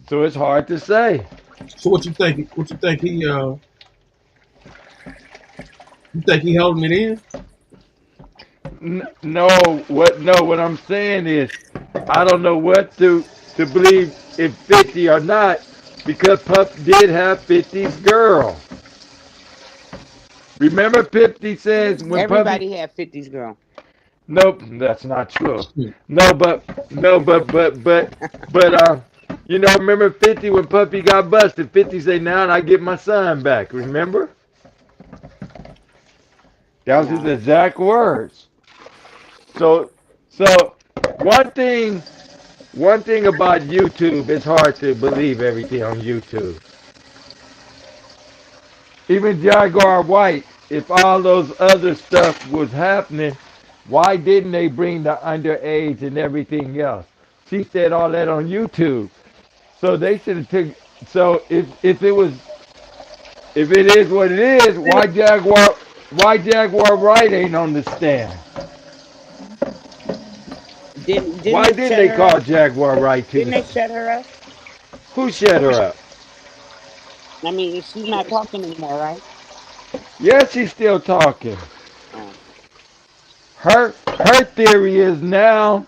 So it's hard to say. So what you think? What you think he holding it in? No, what I'm saying is, I don't know what to believe if 50 or not, because Puff did have 50's girl. Remember 50 says when Puffy. Everybody had 50s girl. Nope, that's not true. Hmm. No, but remember 50 when Puffy got busted. 50 say now and I get my son back. Remember? That was his No. exact words. So, so one thing, one thing about YouTube, it's hard to believe everything on YouTube. Even Jaguar White, if all those other stuff was happening, why didn't they bring the underage and everything else? She said all that on YouTube. So they should have took. So if it was, if it is what it is, why Jaguar Wright ain't on the stand? Didn't Why they didn't shut they her call up? Jaguar Wright to Didn't the? they shut her up? Who shut her up? I mean, she's not talking anymore, right? Yes, she's still talking. Oh. Her theory is now.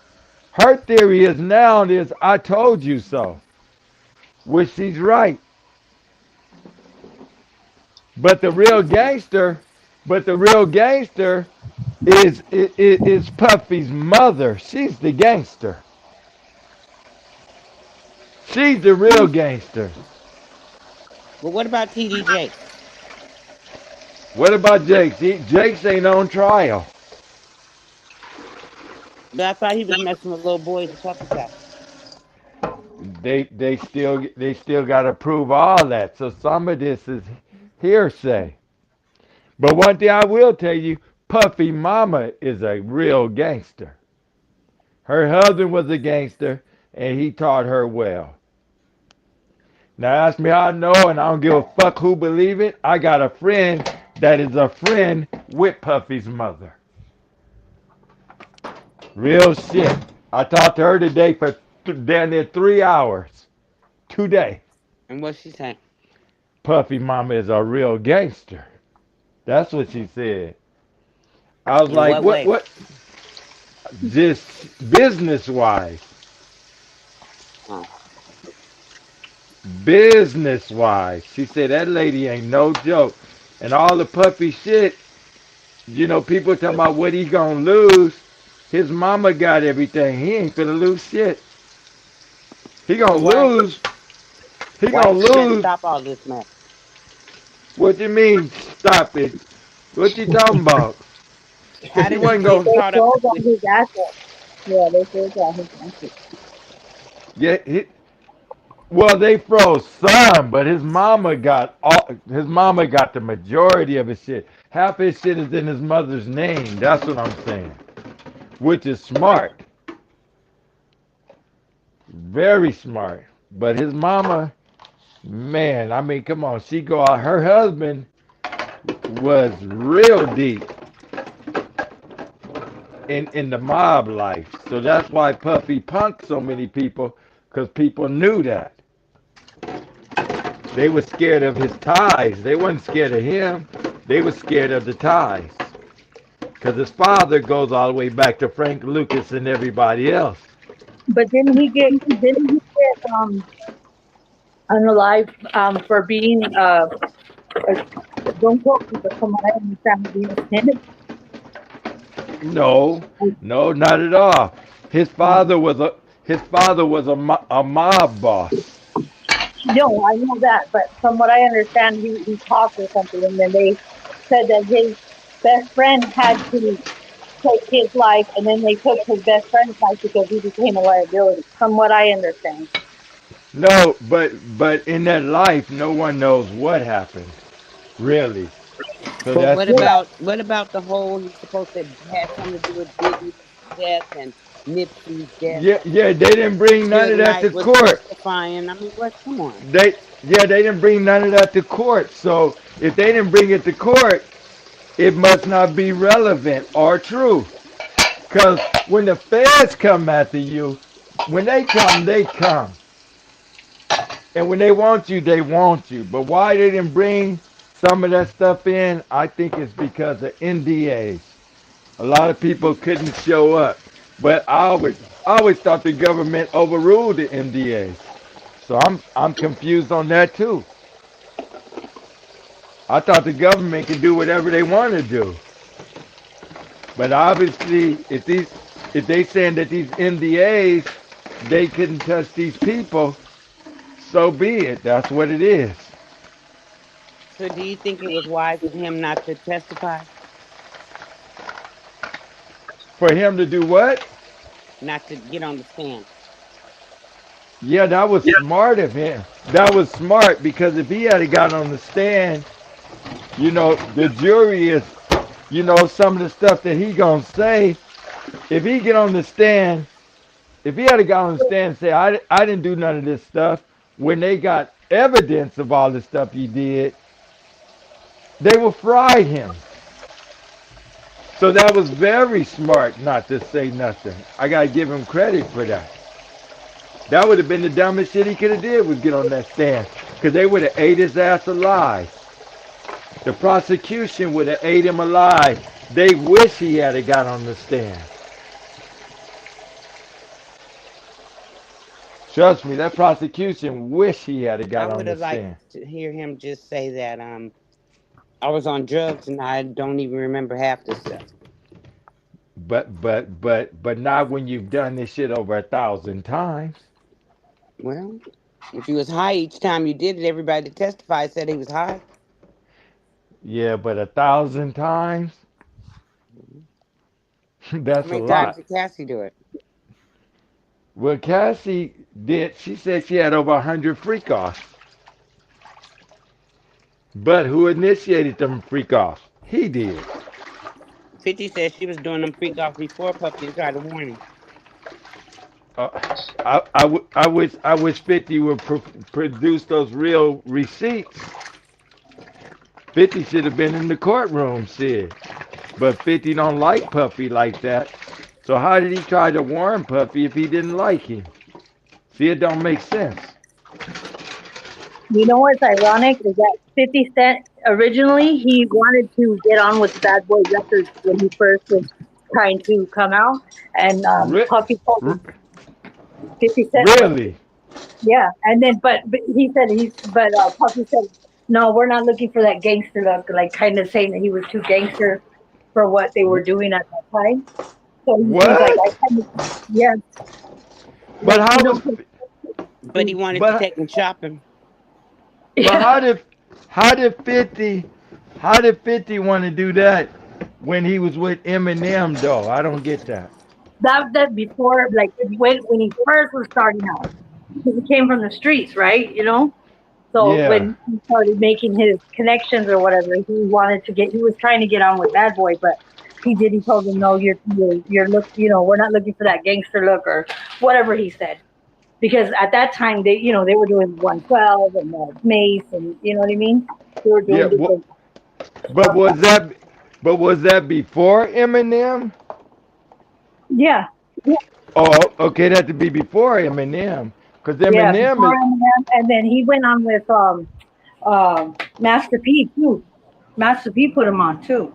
Her theory is I told you so, which she's right. But the real gangster, but the real gangster is Puffy's mother. She's the gangster. She's the real gangster. But what about TD Jakes? What about Jakes? Jakes ain't on trial. But I thought he was messing with little boys and puppy cat. They still got to prove all that. So some of this is hearsay. But one thing I will tell you, Puffy Mama is a real gangster. Her husband was a gangster, and he taught her well. Now ask me how I know, and I don't give a fuck who believe it. I got a friend that is a friend with Puffy's mother. Real shit. I talked to her today for down there 3 hours. Today. And what she saying? Puffy Mama is a real gangster. That's what she said. I was In like, what what way? what just business wise. Oh. Business wise. She said that lady ain't no joke. And all the puppy shit, people talking about what he gonna lose. His mama got everything. He ain't finna lose shit. He So gonna lose. He why gonna she just lose. stop all this mess? What you mean? Stop it. What you talking about? How He did he wasn't get gonna. They caught up froze with on his assets. Yeah, they froze on his assets. Yeah. Well, they froze some, but his mama got all. His mama got the majority of his shit. Half his shit is in his mother's name. That's what I'm saying. Which is smart, very smart. But his mama, man, I mean, come on, she go out. Her husband was real deep in the mob life, so that's why Puffy punked so many people, because people knew that they were scared of his ties. They wasn't scared of him. They were scared of the ties, because his father goes all the way back to Frank Lucas and everybody else. But didn't he get unalive for being don't quote me, but from what I understand, being a snitch? No, no, not at all. His father was a mob boss. No, I know that, but from what I understand, he talked or something, and then they said that his best friend had to take his life, and then they took his best friend's life because he became a liability. From what I understand. No, but in that life, no one knows what happened, really. So but that's what about the whole he's supposed to have something to do with Biggie's death and Nipsey's death yeah, and yeah. They didn't bring none Suge of that to Knight was court. testifying. I mean, what? Come on. They didn't bring none of that to court. So if they didn't bring it to court, it must not be relevant or true. Cause when the feds come after you, when they come, they come. And when they want you, they want you. But why they didn't bring some of that stuff in, I think it's because of NDAs. A lot of people couldn't show up. But I always thought the government overruled the NDAs. So I'm confused on that too. I thought the government could do whatever they want to do. But obviously, if they saying that these NDAs they couldn't touch these people, so be it. That's what it is. So do you think it was wise of him not to testify? For him to do what? Not to get on the stand? Yeah, that was smart of him. That was smart because if he had got on the stand, the jury is, some of the stuff that he gonna say. If he get on the stand, if he had got on the stand and say, I didn't do none of this stuff, when they got evidence of all the stuff he did, they will fry him. So that was very smart not to say nothing. I gotta give him credit for that. That would have been the dumbest shit he could have did was get on that stand. Because they would have ate his ass alive. The prosecution would have ate him alive. They wish he had got on the stand. Trust me, that prosecution wish he had I got on would the have liked stand. to hear him just say that I was on drugs and I don't even remember half the stuff. But not when you've done this shit over 1,000 times. Well, if he was high each time you did it, everybody that testified said he was high. Yeah, but 1,000 times, How that's a many times lot. did Cassie do it? Well, Cassie did. She said she had over 100 freak offs. But who initiated them freak offs? He did. 50 said she was doing them freak offs before Puppy and tried to warn him. Uh, I wish 50 would produce those real receipts. 50 should have been in the courtroom, shit. But 50 don't like Puppy like that. So how did he try to warn Puppy if he didn't like him? See, it don't make sense. You know what's ironic is that 50 Cent originally he wanted to get on with Bad Boy Records when he first was trying to come out, and Re- Puffy told re- him 50 Cent, really? yeah, and then but he said Puffy said no, we're not looking for that gangster look, like kind of saying that he was too gangster for what they were doing at that time. So he's like, I What? kind of yeah, But like how you was? know, But he wanted to But take him shopping. but yeah. how did 50 want to do that when he was with Eminem though? I don't get that. That before like when he first was starting out. He came from the streets, right? You know? So Yeah. when he started making his connections or whatever, he was trying to get on with Bad Boy, but he told him, no, you're look, we're not looking for that gangster look or whatever he said. Because at that time, they were doing 112 and Mace and, you know what I mean? They were Yeah. doing different But stuff. was that before Eminem? Yeah. Oh, okay, that had to be before Eminem, because Yeah. Eminem Before is. Eminem, and then he went on with, Master P too. Master P put him on too.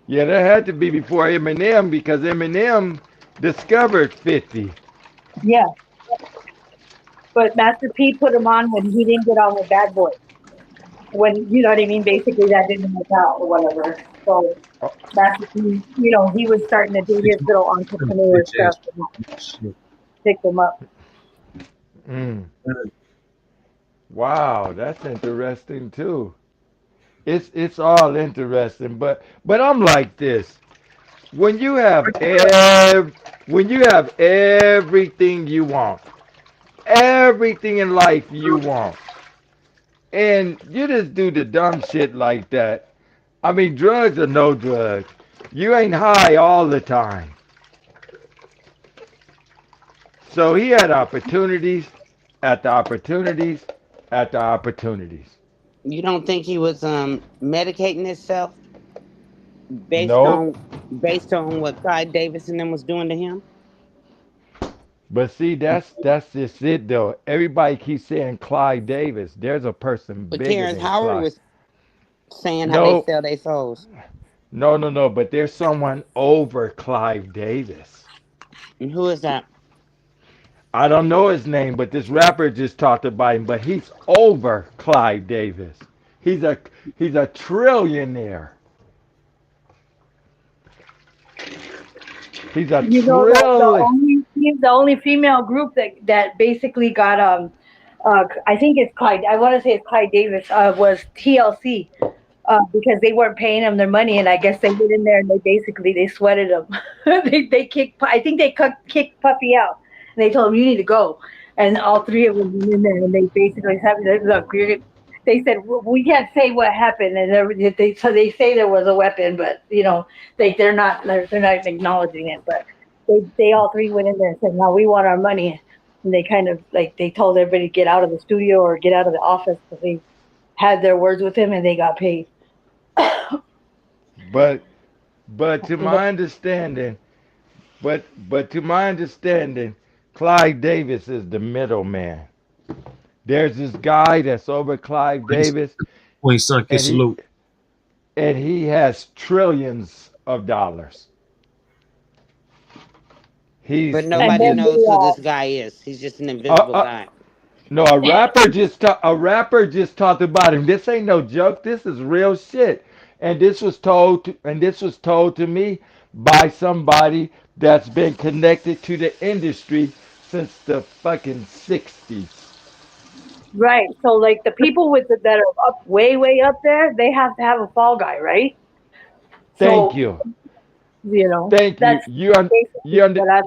Yeah, that had to be before Eminem because Eminem discovered 50. Yeah. But Master P put him on when he didn't get on with Bad Boy. When you know what I mean, basically that didn't work out or whatever. So Oh, Master P, he was starting to do his little entrepreneur Bitch stuff ass and shit. pick him up. mm. Wow, that's interesting too. It's all interesting, but I'm like this. When you have when you have everything you want, everything in life you want, and you just do the dumb shit like that. I mean, drugs or no drugs, you ain't high all the time. So he had opportunities after opportunities after opportunities. You don't think he was medicating himself based Nope. on based on what Clyde Davis and them was doing to him? But see, that's just it though. Everybody keeps saying Clyde Davis. There's a person But bigger Terrence than Howard Clyde. was saying how they No, sell their souls. no. But there's someone over Clive Davis. And who is that? I don't know his name, but this rapper just talked about him. But he's over Clive Davis. He's a he's a trillionaire. He's a You know that trillion. the only female group that basically got I think it's Clyde. I want to say it's Clyde Davis. Was TLC. Because they weren't paying him their money, and I guess they went in there and they sweated him. they kicked. I think they kicked Puffy out, and they told him you need to go. And all three of them went in there, and they basically said, "Look, they said we can't say what happened, and so they say there was a weapon, but they're not acknowledging it. But they all three went in there and said, no, we want our money, and they kind of like they told everybody to get out of the studio or get out of the office because they had their words with him and they got paid. But but to my understanding, but to my understanding, Clive Davis is the middleman. There's this guy that's over Clive Davis, Queen son, and kiss salute. he has trillions of dollars. But And nobody then knows the who this guy is. He's just an uh, invisible uh, guy. no, a rapper just talked about him. This ain't no joke. This is real shit. And this was told to me by somebody that's been connected to the industry since the fucking 60s. right, so like the people that are up way up there, they have to have a fall guy, right? Thank So you. Thank you. that's basically what I.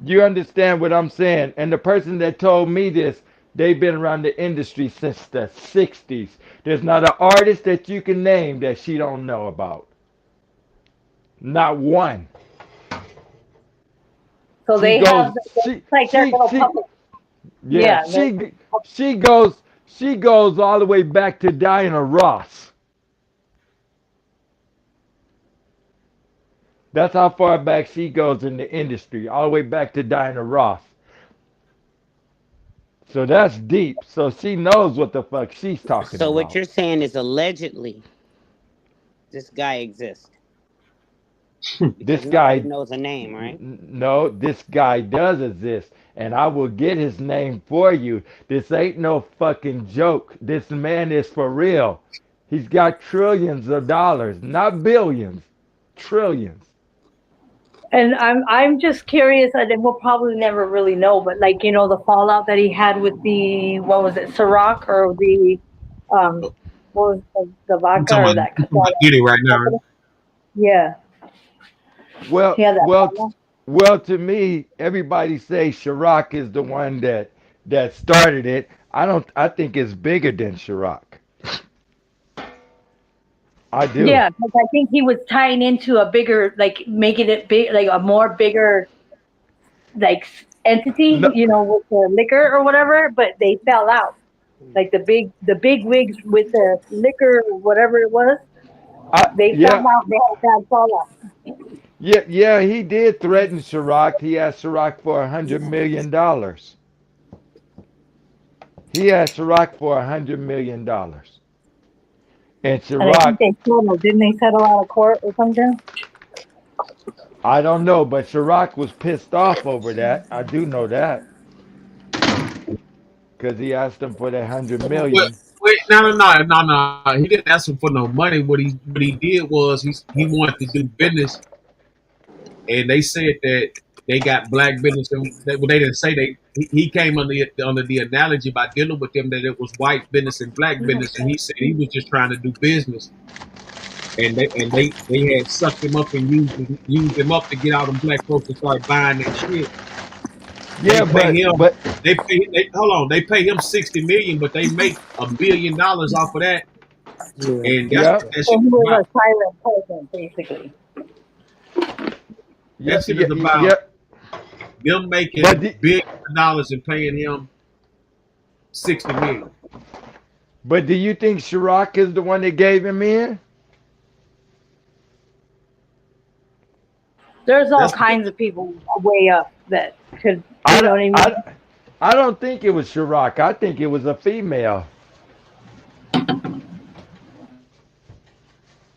You understand what I'm saying? And the person that told me this, they've been around the industry since the 60s. There's not an artist that you can name that she don't know about. Not one. So She they goes have like their little she puppet. yeah, Yeah, she goes all the way back to Diana Ross. That's how far back she goes in the industry, all the way back to Diana Ross. So that's deep. So she knows what the fuck she's talking So what about. you're saying is allegedly this guy exists because This nobody guy, knows a name, right? no, this guy does exist, and I will get his name for you. This ain't no fucking joke. This man is for real. He's got trillions of dollars, not billions, trillions. and I'm just curious, and we'll probably never really know, but like the fallout that he had with the what was it, Ciroc or the um what was the I'm vodka talking or about, that I'm talking about Diddy right now. Right? company? Yeah, Well, he had that well, fallout. well. To me, everybody say Chirac is the one that started it. I don't. I think it's bigger than Chirac. I do. Yeah, because I think he was tying into a bigger, like making it big, like a more bigger like entity, No, with the liquor or whatever. But they fell out. Like the big wigs with the liquor or whatever it was, they fell yeah, out. They had a bad fallout. yeah. He did threaten Chirac. He asked Chirac for $100 million. He asked Chirac for $100 million, and And I think Chirac, they settled. Didn't they settle out of court or something? I don't know, but Chirac was pissed off over that. I do know that because he asked him for that hundred Well, million. wait, no. He didn't ask him for no money. What he did was he wanted to do business, and they said that they got black business. And well, they didn't say he came under the analogy by dealing with them that it was white business and black business, and he said he was just trying to do business, and they had sucked him up and used him up to get all them black folks to start buying that shit. They Yeah, pay him. but Hold on. They pay him 60 million, but they make $1 billion off of that, Yeah. and that's yeah, what that So shit he is about. was a silent person, basically. yeah, That shit is about yeah. them But making the, billions of dollars and paying him 60 million. but do you think Chirac is the one that gave him in? There's all That's kinds of people way up that could, I, you know don't- what I mean? I don't think it was Chirac. I think it was a female.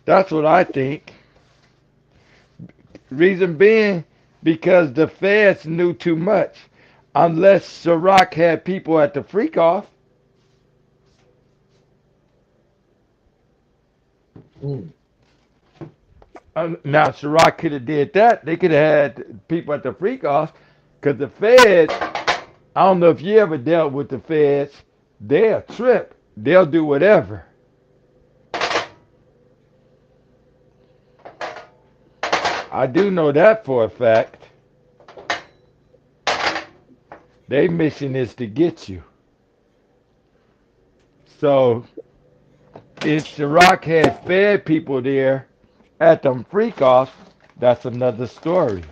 That's what I think. Reason being, because the feds knew too much. Unless Chirac had people at the freak off. mm. Now Chirac could have did that. They could have had people at the freak off, because the feds. I don't know if you ever dealt with the feds. They'll trip. They'll do whatever. I do know that for a fact. Their mission is to get you. So if Chirac had fed people there at them freak offs, that's another story.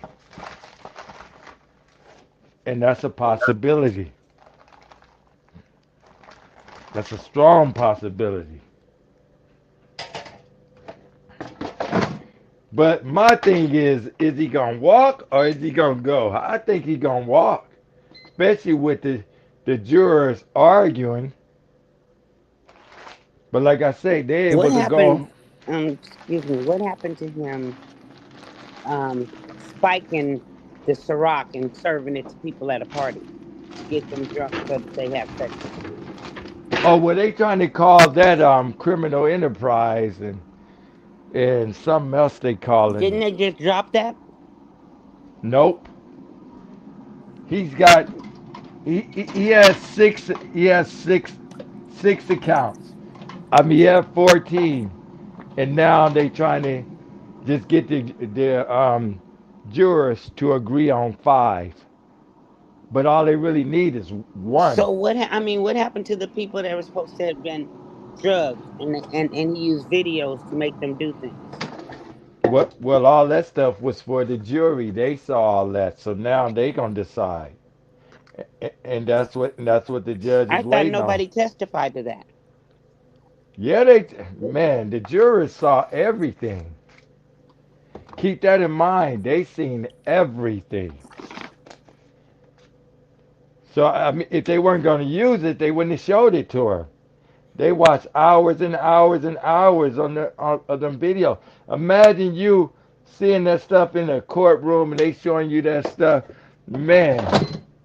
And that's a possibility. That's a strong possibility. But my thing is he gonna walk or is he gonna go? I think he's gonna walk, especially with the jurors arguing. But like I say, they're What able to happened? go. Excuse me. What happened to him? Spiking the Ciroc and serving it to people at a party to get them drunk so that they have sex with him. Oh, well, they trying to call that criminal enterprise and something else they calling Didn't it. they just drop that? Nope. He's got he has six accounts. I mean, he had 14, and now they trying to just get the jurors to agree on 5. But all they really need is one. So what? I mean, what happened to the people that were supposed to have been drugged and he used videos to make them do things? What? Well, all that stuff was for the jury. They saw all that, so now they gonna decide, and that's what the judge I is thought waiting on. nobody testified to that. Yeah, man, the jurors saw everything. Keep that in mind. They seen everything. So I mean, if they weren't gonna use it, they wouldn't have showed it to her. They watched hours and hours and hours on them video. Imagine you seeing that stuff in a courtroom and they showing you that stuff. Man,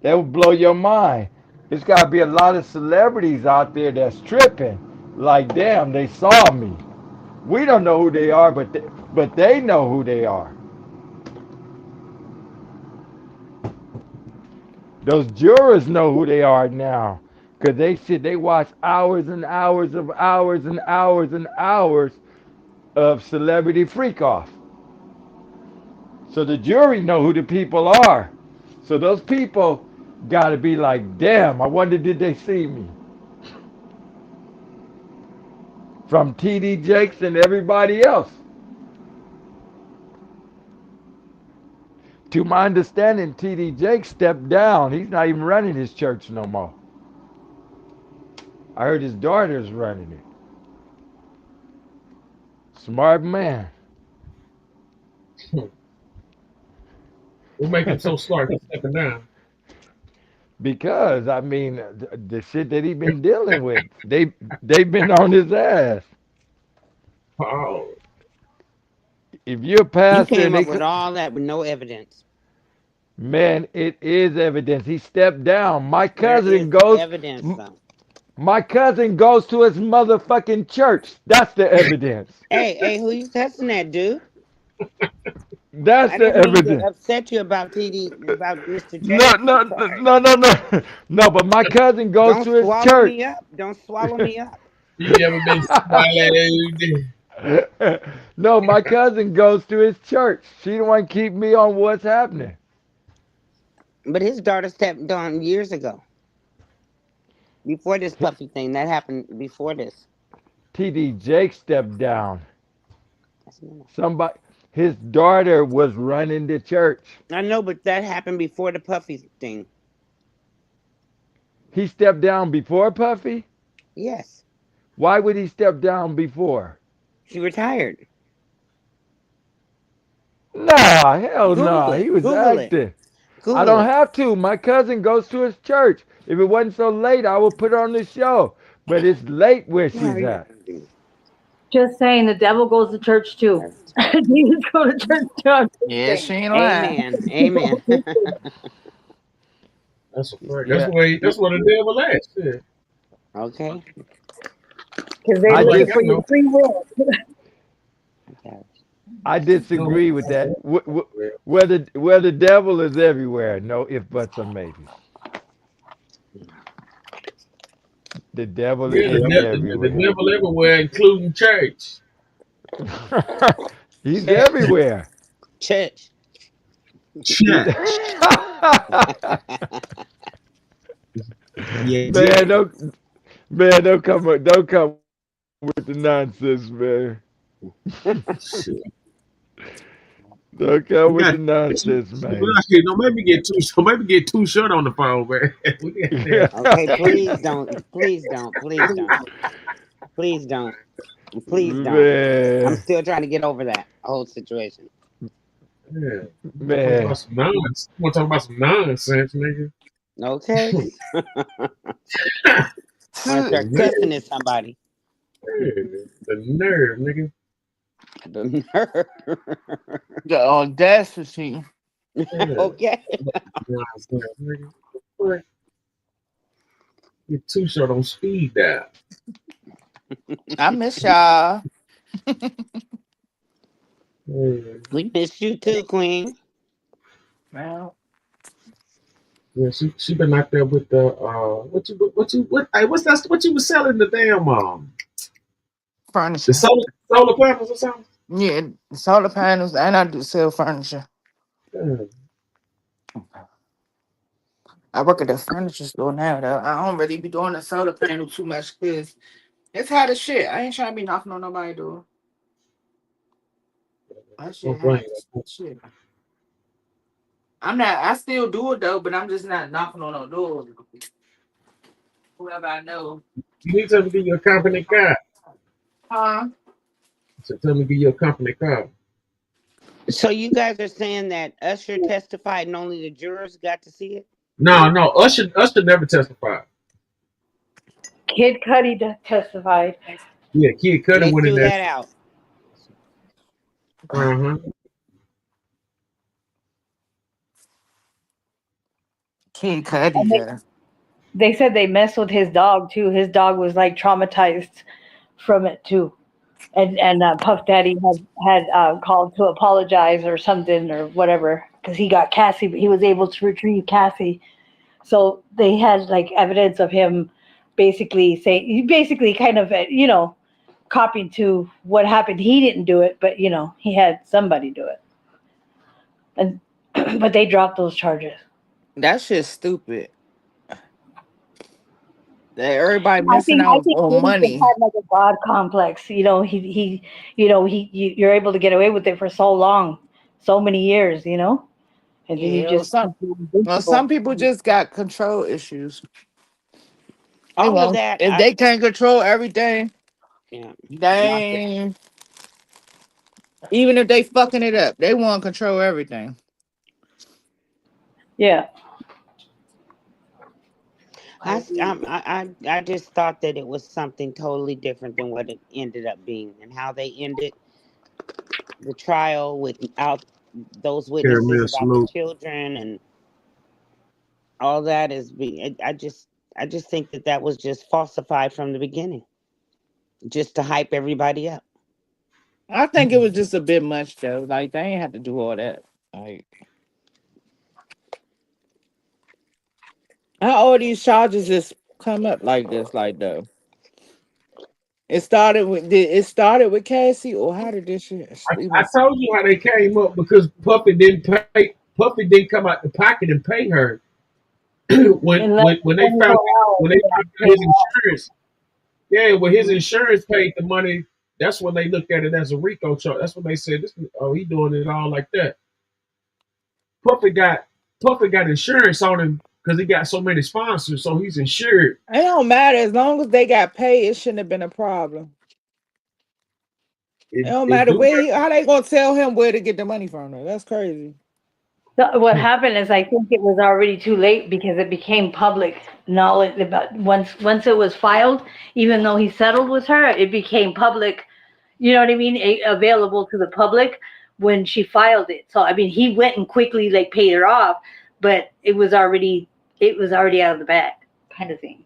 that would blow your mind. There's got to be a lot of celebrities out there that's tripping. Like, damn, they saw me. We don't know who they are, but they know who they are. Those jurors know who they are now. Because they watch hours and hours of hours and hours and hours of celebrity freak off. So the jury know who the people are. So those people got to be like, damn, I wonder did they see me? From TD Jakes and everybody else. To my understanding, TD Jakes stepped down. He's not even running his church no more. I heard his daughter's running it. Smart man. What make him so smart? He's stepping down. Because I mean, the shit that he been dealing with, they've been on his ass. Oh, If you're a You pastor came and they, up with all that with no evidence. man, it is evidence. He stepped down. There is evidence, though. My cousin goes to his motherfucking church. That's the evidence. Hey, who you cussing at, dude? That's I the didn't mean to evidence. upset you about about Mr. No, Jakes. no, I'm sorry. no. No, but my cousin goes Don't to his swallow church. me up. Don't swallow me up. you ever been swallowed? No, my cousin goes to his church. She the one keep me on what's happening. But his daughter stepped down years ago. Before this puffy thing. That happened before this. TD Jake stepped down. That's enough. Somebody, his daughter was running the church. I know, but that happened before the puffy thing. He stepped down before Puffy? Yes. Why would he step down before? She retired. Nah, hell Google no. it. He was Google it. acting. I Google don't it. have to. My cousin goes to his church. If it wasn't so late, I would put her on the show. But it's late where she's at. Just saying, the devil goes to church too. Jesus go to church too. I'm just Yeah, she saying. ain't lying. Amen. Amen. That's a fact. Yeah. That's what the devil asked. Yeah. Okay. Because they're I Like, looking just for your free will. Okay. I no. disagree with that. Where the devil is everywhere. No if buts or maybes. The devil Yeah, is the everywhere. devil everywhere, including church. He's Church. everywhere. Church. He's Church. Yeah, yeah. man, don't come with the nonsense, man. Don't come We with the got nonsense, man. don't maybe get too short on the phone, man. We got there. Okay, please don't. Please don't. Please don't. Please don't. Please don't. I'm Man, still trying to get over that whole situation. Yeah. Talk man, about some nonsense. Want to talk about some nonsense, nigga? Okay? Want to The start nerve, cussing at somebody. the nerve, nigga. The nerve. The audacity. Yeah. Okay. Nonsense, nigga. What? Get too short on speed dial. I miss y'all. Yeah. We miss you too, Queen. Well, Yeah, she been out there with the hey, what you was selling the damn the furniture. solar panels or something? Yeah, solar panels, and I do sell furniture. Yeah. I work at the furniture store now, though. I don't really be doing the solar panel too much because it's hot as shit. I ain't trying to be knocking on nobody's door. That shit Don't blame hot you. as shit. I'm not. I still do it though, but I'm just not knocking on no doors. Whoever I know. You need to give you a company car. Huh? So tell me to give you a company car. So you guys are saying that Usher testified and only the jurors got to see it? No, Usher never testified. Kid Cudi testified. Yeah, Kid And Cudi they went in threw there. that out. Uh-huh. Kid Cudi, And yeah. they said they messed with his dog too. His dog was like traumatized from it too. And Puff Daddy had called to apologize or something or whatever because he got Cassie. He was able to retrieve Cassie. So they had like evidence of him basically kind of copying to what happened. He didn't do it, but he had somebody do it. And but they dropped those charges. That shit's stupid. That everybody I missing think I out think on Diddy just money. had like a god complex. You're able to get away with it for so long, so many years, and then you Yeah, just some invincible. people just got control issues. They All of won't that, if they can't control everything, yeah, watch it. they even if they fucking it up, they want to control everything. Yeah, I just thought that it was something totally different than what it ended up being, and how they ended the trial without those witnesses Caramel about the salute. children and all that is being. I just think that was just falsified from the beginning, just to hype everybody up. I think it was just a bit much though. Like they ain't have to do all that. Like how all these charges just come up like this, like though. It started with Cassie, or how did this shit I even? told you how they came up because Puffy didn't come out the pocket and pay her when unless when when they found when they found out his insurance. Yeah, when his insurance paid the money, that's when they looked at it as a RICO charge. That's when they said, he doing it all like that." Puffy got Puffy got insurance on him because he got so many sponsors, so he's insured. It don't matter as long as they got paid. It shouldn't have been a problem. It don't it matter do where how they gonna tell him where to get the money from though? That's crazy. What happened is I think it was already too late because it became public knowledge about once it was filed, even though he settled with her, it became public, you know what I mean, available to the public when she filed it. So I mean, he went and quickly like paid her off, but it was already out of the bag kind of thing.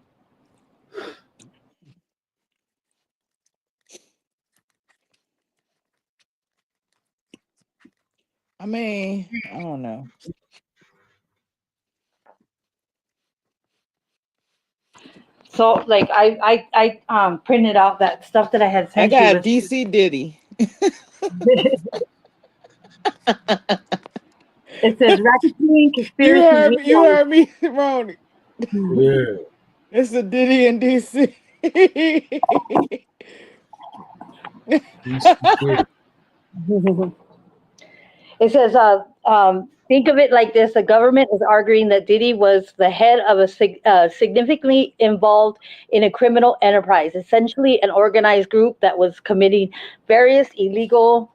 I mean, I don't know. So like I printed out that stuff that I had I sent you got with DC Diddy. it says racketeering You conspiracy heard me, you Rico. heard me, Ronnie. Yeah. It's a Diddy in DC. He's good. It says, think of it like this: the government is arguing that Diddy was the head of a significantly involved in a criminal enterprise, essentially an organized group that was committing various illegal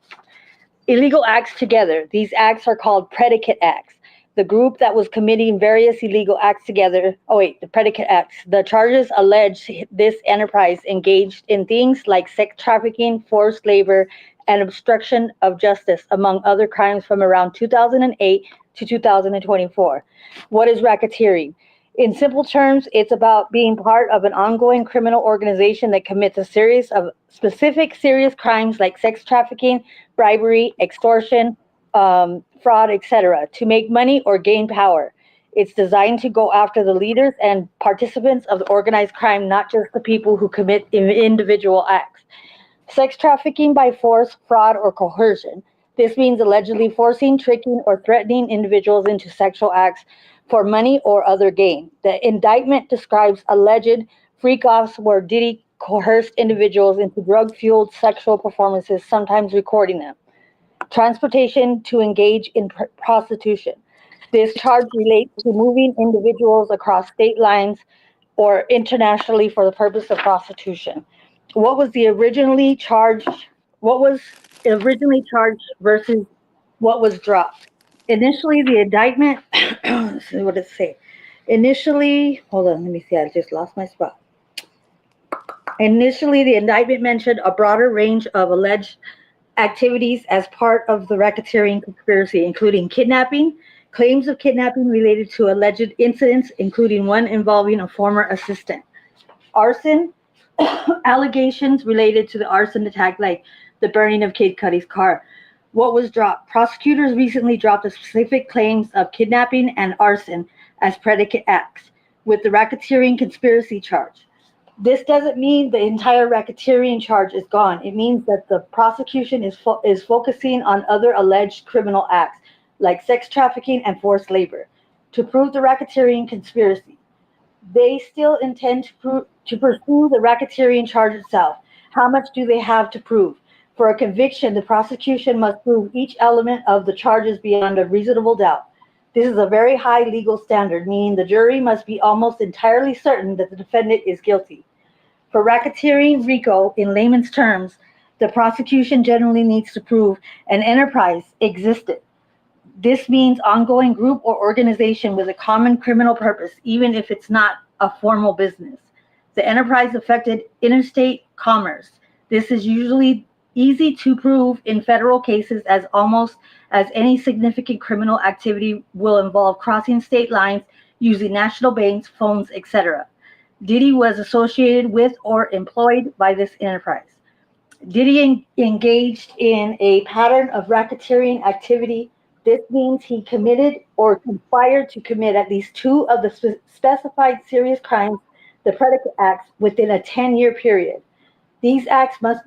acts together. These acts are called predicate acts. The group that was committing various illegal acts together. Oh wait, the predicate acts. The charges allege this enterprise engaged in things like sex trafficking, forced labor, and obstruction of justice, among other crimes from around 2008 to 2024. What is racketeering? In simple terms, it's about being part of an ongoing criminal organization that commits a series of specific serious crimes like sex trafficking, bribery, extortion, fraud, etc., to make money or gain power. It's designed to go after the leaders and participants of the organized crime, not just the people who commit individual acts. Sex trafficking by force, fraud, or coercion. This means allegedly forcing, tricking, or threatening individuals into sexual acts for money or other gain. The indictment describes alleged freak offs where Diddy coerced individuals into drug fueled sexual performances, sometimes recording them. Transportation to engage in prostitution. This charge relates to moving individuals across state lines or internationally for the purpose of prostitution. What was the originally charged? What was originally charged versus what was dropped? Initially, the indictment. Let's see what does it say. Initially, hold on. Let me see. I just lost my spot. Initially, the indictment mentioned a broader range of alleged activities as part of the racketeering conspiracy, including kidnapping, claims of kidnapping related to alleged incidents, including one involving a former assistant, arson, allegations related to the arson attack, like the burning of Kid Cudi's car. What was dropped? Prosecutors recently dropped the specific claims of kidnapping and arson as predicate acts, with the racketeering conspiracy charge. This doesn't mean the entire racketeering charge is gone. It means that the prosecution is focusing on other alleged criminal acts like sex trafficking and forced labor to prove the racketeering conspiracy. They still intend to pursue the racketeering charge itself. How much do they have to prove? For a conviction, the prosecution must prove each element of the charges beyond a reasonable doubt. This is a very high legal standard, meaning the jury must be almost entirely certain that the defendant is guilty. For racketeering RICO, in layman's terms, the prosecution generally needs to prove an enterprise existed. This means ongoing group or organization with a common criminal purpose, even if it's not a formal business. The enterprise affected interstate commerce. This is usually easy to prove in federal cases, as almost as any significant criminal activity will involve crossing state lines, using national banks, phones, etc. Diddy was associated with or employed by this enterprise. Diddy engaged in a pattern of racketeering activity. This means he committed or conspired to commit at least two of the specified serious crimes, the predicate acts, within a 10-year period. These acts must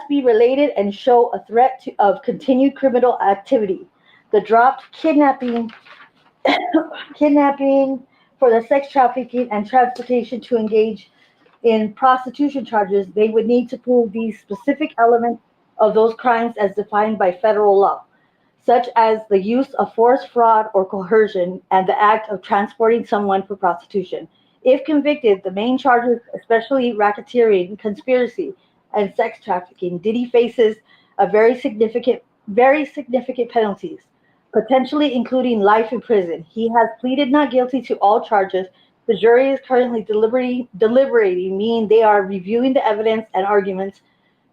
be related and show a threat of continued criminal activity. The dropped kidnapping for the sex trafficking and transportation to engage in prostitution charges, they would need to prove these specific elements of those crimes as defined by federal law, such as the use of force, fraud, or coercion, and the act of transporting someone for prostitution. If convicted, the main charges, especially racketeering, conspiracy, and sex trafficking, Diddy faces a very significant penalties, potentially including life in prison. He has pleaded not guilty to all charges. The jury is currently deliberating, meaning they are reviewing the evidence and arguments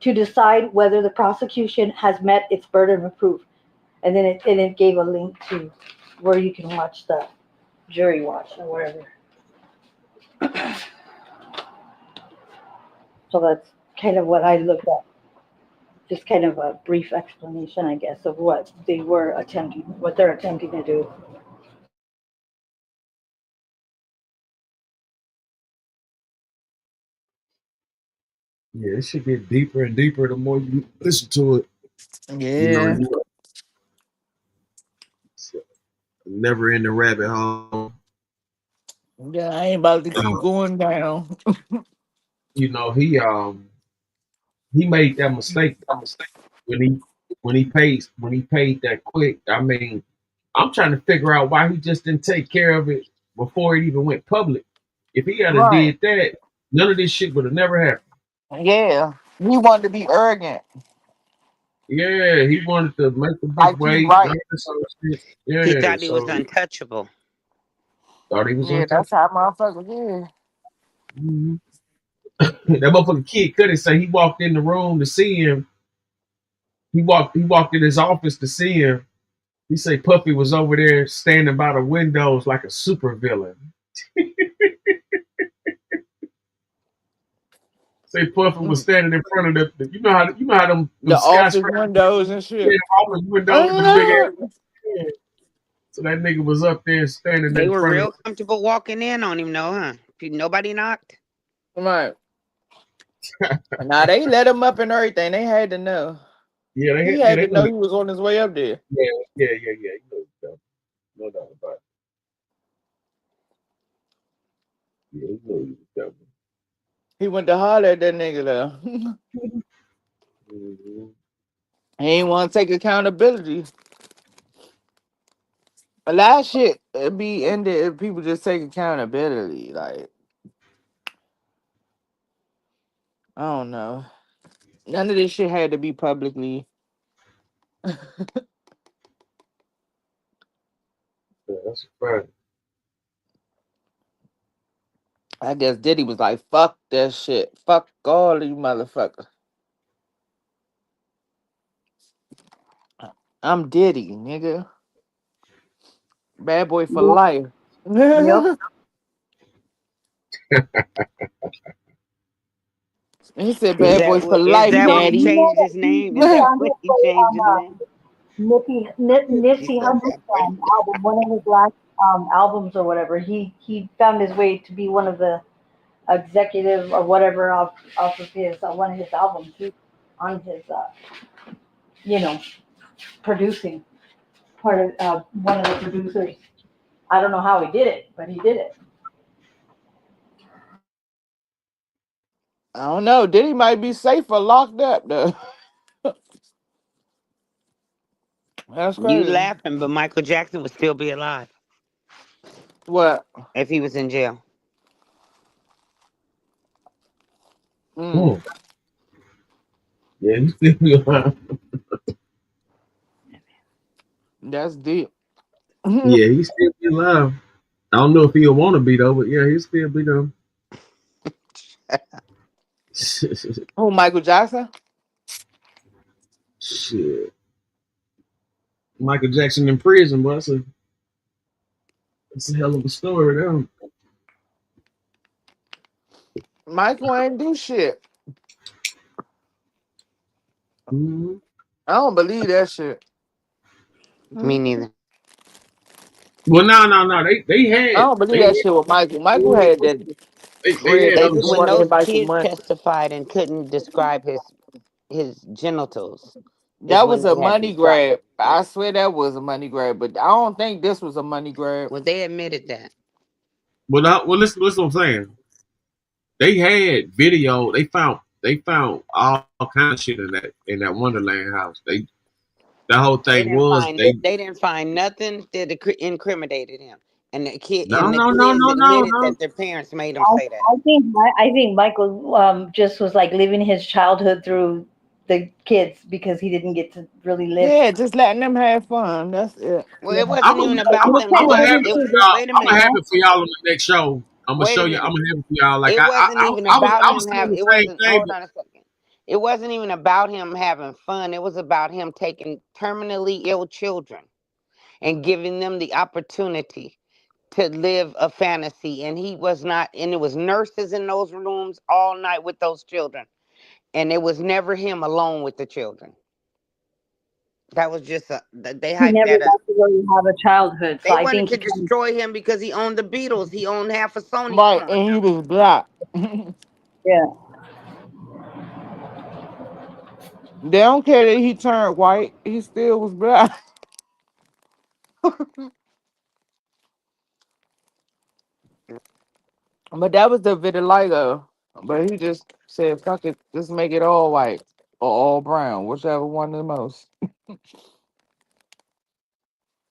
to decide whether the prosecution has met its burden of proof. And then it gave a link to where you can watch the jury watch or whatever. So that's kind of what I looked at. Just kind of a brief explanation, I guess, of what they're attempting to do. Yeah, it should get deeper and deeper the more you listen to it. Yeah. It's a never ending rabbit hole. Yeah, I ain't about to keep going down. He made that mistake when he paid that quick. I mean, I'm trying to figure out why he just didn't take care of it before it even went public. If he had Right. did that, none of this shit would have never happened. Yeah. He wanted to be arrogant. Yeah, he wanted to make the big Like he wave. right. Yeah, He thought he so was untouchable. thought he was Yeah, untouchable. that's how motherfuckers is. Mhm. That motherfucking kid couldn't say he walked in the room to see him. He walked in his office to see him. He say Puffy was over there standing by the windows like a supervillain. Say Puffy was standing in front of the you know how them The office skyscrapers, windows and yeah, shit. office windows with the big ass. So that nigga was up there standing They in were front real of comfortable walking in on him, though, huh? Nobody knocked. Right. Now they let him up and everything. They had to know. yeah, He had to know he was on his way up there. yeah. You know, no doubt about it. Yeah, he knew he was coming. He went to holler at that nigga though. Mm-hmm. He ain't want to take accountability. A lot of shit it'd be ended if people just take accountability. Like, I don't know. None of this shit had to be publicly. Yeah, that's a fact. I guess Diddy was like, fuck that shit. Fuck all you motherfuckers. I'm Diddy, nigga. Bad boy for life. Yep. He said Is bad that boy for is life, that what he You daddy. know changed that his he, name? Is he that found what his he way changed his on name? He Nipsey said Hussle's bad boy. album, one of his last albums or whatever. He found his way to be one of the executive or whatever off of his one of his albums too, on his you know producing part of one of the producers. I don't know how he did it, but he did it. I don't know. Diddy might be safer locked up though. That's You crazy. laughing, but Michael Jackson would still be alive What? if he was in jail. Mm, Yeah, he still be alive. that's deep. Yeah, he still be alive. I don't know if he'll want to be though, but yeah, he'll still be though. Who, Michael Jackson? Shit, Michael Jackson in prison, but that's a hell of a story though. Michael ain't do shit. Mm-hmm. I don't believe that shit. Me neither. Well, no. They I had don't believe that shit with Michael. Michael had that they bread had that other he When wanted shit. those everybody some kids money. testified and couldn't describe his genitals, is That when was a they had money to drop grab. everything. I swear that was a money grab, but I don't think this was a money grab. Well, they admitted that. Well, listen what I'm saying. They had video. They found all kind of shit in that Wonderland house. The whole They thing didn't was find they didn't find nothing that incriminated him. And the kid No, and the no, no, kids no, no, admitted no. that their parents made them I, say that. I think Michael just was like living his childhood through the kids because he didn't get to really live. Yeah, just letting them have fun. That's it. Well, it I'm wasn't gonna, even I'm about gonna, them I'm gonna having have Independent, it it. for y'all. Wait a I'm gonna minute. have it for y'all on the next show. I'm gonna Wait show a you. I'm minute. gonna have it for y'all. Like It wasn't even about I was him saying having. the It same wasn't. thing, Hold but on a second. It wasn't even about him having fun. It was about him taking terminally ill children and giving them the opportunity to live a fantasy. And he was not. And it was nurses in those rooms all night with those children. And it was never him alone with the children. That was just they he hyped never that up. got to really have a childhood. So They I wanted think to he kind destroy him because he owned the Beatles. He owned half of Sony Right, Corner. and he was black. yeah. They don't care that he turned white. He still was black. But that was the vitiligo. But he just said, fuck it, just make it all white or all brown, whichever one the most.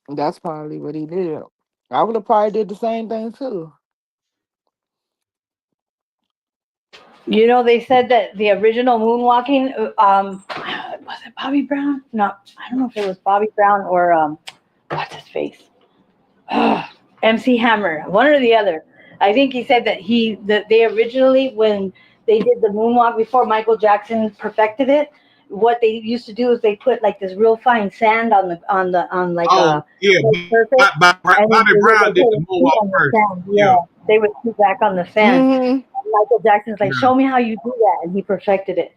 That's probably what he did. I would have probably did the same thing too. You know, they said that the original moonwalking, was it Bobby Brown? No, I don't know if it was Bobby Brown or what's his face, MC Hammer, one or the other. I think he said that they originally, when they did the moonwalk before Michael Jackson perfected it, what they used to do is they put like this real fine sand on like oh a yeah, surface, and then Bobby they Brown did the would scoot moonwalk on the first. sand. Yeah, Yeah, they would scoot back on the sand. Hmm. Michael Jackson's like, yeah, show me how you do that, and he perfected it,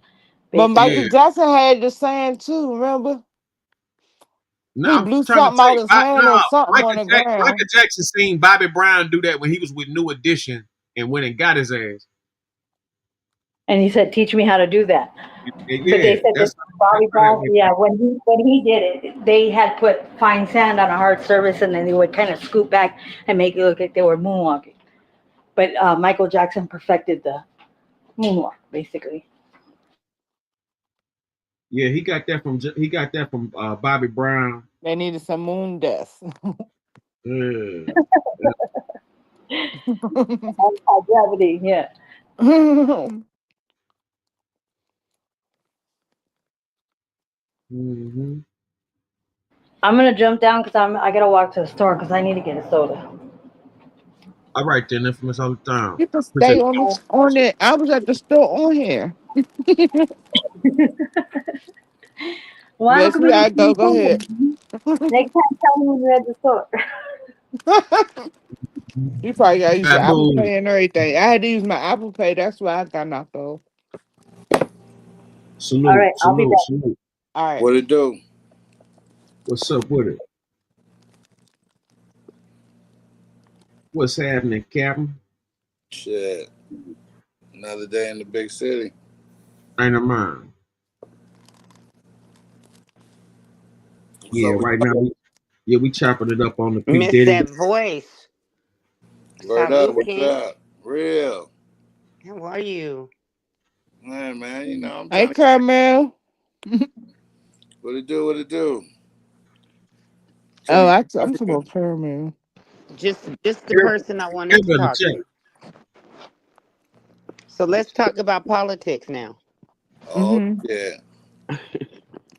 But basically. Michael yeah. Jackson had the sand too, remember? No, He I'm blew trying to something tell out you. his hand or something on Michael, the ground. Michael Jackson seen Bobby Brown do that when he was with New Edition and went and got his ass. And he said, teach me how to do that. But Yeah, they said that that's Bobby how that Brown, went. yeah, when he did it, they had put fine sand on a hard surface, and then they would kind of scoot back and make it look like they were moonwalking. But Michael Jackson perfected the moonwalk, basically. Yeah, he got that from Bobby Brown. They needed some moon dust. Yeah. Anti-gravity, yeah. Mm-hmm. I'm gonna jump down because I gotta walk to the store because I need to get a soda. All right, then, infamous all the time. You can Appreciate stay on it. I was at the store on here. Well, I'm Yes, you coming to gotta go. see Go ahead. you. Next time, tell me when you're at the store. it. You probably gotta use your Apple Babu. Pay and everything. I had to use my Apple Pay. That's why I got knocked off. All Salute, right, I'll be salute, back. salute. All right. What it do? What's up with it? What's happening, Captain? Shit. Another day in the big city. Ain't a mind. What's Yeah, up with right now, we chopping it up on the P. Miss Diddy. that voice. Word up? Salute, What's King. up? Real. How are you? Man, you know, I'm Hey, trying to. Carmel. What it do? What it do? Oh, Tony I'm talking Africa? about Carmel. Just the person I wanted to Give it a talk check. to. So let's talk about politics now. Oh, Mm-hmm. yeah.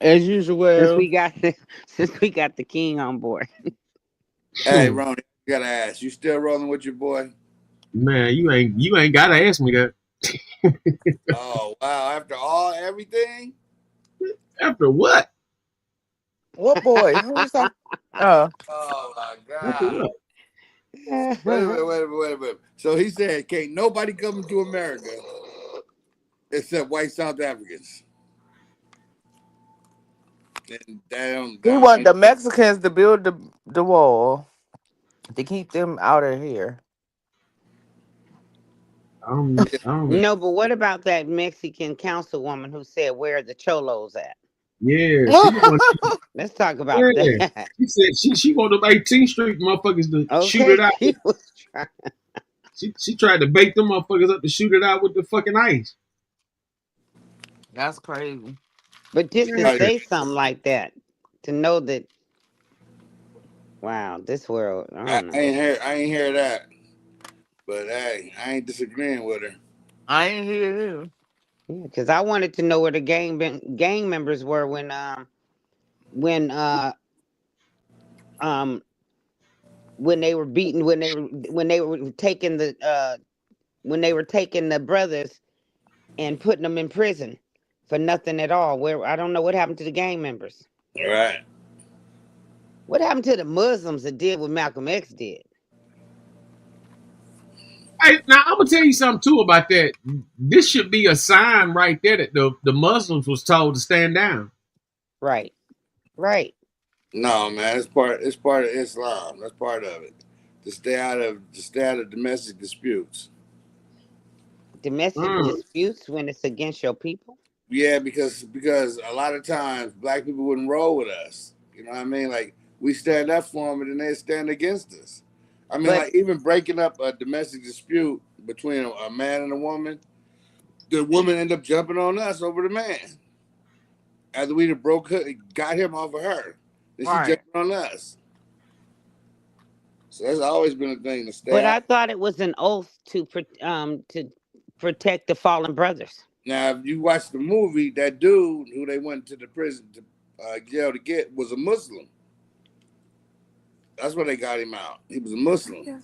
As Since usual. we got the since we got the king on board. Hey, Ronnie, I gotta ask. You still rolling with your boy? Man, you ain't gotta ask me that. Oh, wow. After everything? After what? What boy? Who you talking? Oh, Oh, my After God. what? Wait a minute. So he said, can't nobody come to America except white South Africans. And he down want the Mexicans to build the wall to keep them out of here. I don't. No, but what about that Mexican councilwoman who said, "Where are the cholos at?" Yeah, she the one. Let's talk about Yeah, that. she said she wanted them 18th Street motherfuckers to shoot Okay, it out. she was trying. She tried to bake them motherfuckers up to shoot it out with the fucking ice. That's crazy. But just to Yeah, Like, say something like that, to know that Wow, this world. I I don't know. ain't hear that. But hey, I ain't disagreeing with her. I ain't hear you. Yeah, because I wanted to know where the gang members were when um when they were beaten when they were taking the brothers and putting them in prison for nothing at all. Where I don't know what happened to the gang members. All right. What happened to the Muslims that did what Malcolm X did? Hey, now I'm gonna tell you something too about that. This should be a sign right there that the Muslims was told to stand down. Right, right. No, man, it's part of Islam. That's part of it. To stay out of domestic disputes. Domestic Mm. disputes when it's against your people. Yeah, because a lot of times black people wouldn't roll with us. You know what I mean? Like we stand up for them, and then they stand against us. I mean, But like even breaking up a domestic dispute between a man and a woman, the woman end up jumping on us over the man. After we got him off of her, then she Right. jumping on us. So that's always been a thing to stay but out. I thought it was an oath to protect the fallen brothers. Now, if you watch the movie, that dude who they went to the prison to jail to get was a Muslim. That's why they got him out. He was a Muslim. Yeah.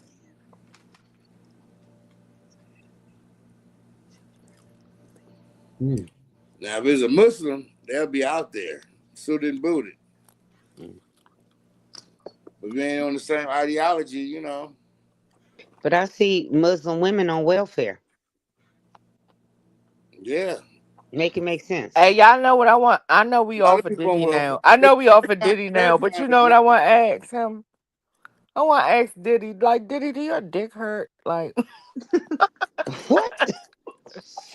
Mm. Now, if it's a Muslim, they'll be out there, suited and booted. But we ain't on the same ideology, you know. But I see Muslim women on welfare. Yeah. Make it make sense. Hey, y'all know what I want? I know we A lot off of of people on Diddy welfare. now. I know we off of Diddy Every now, but you know what I want to ask him? I want to ask Diddy, like, Diddy, do your dick hurt? Like, What?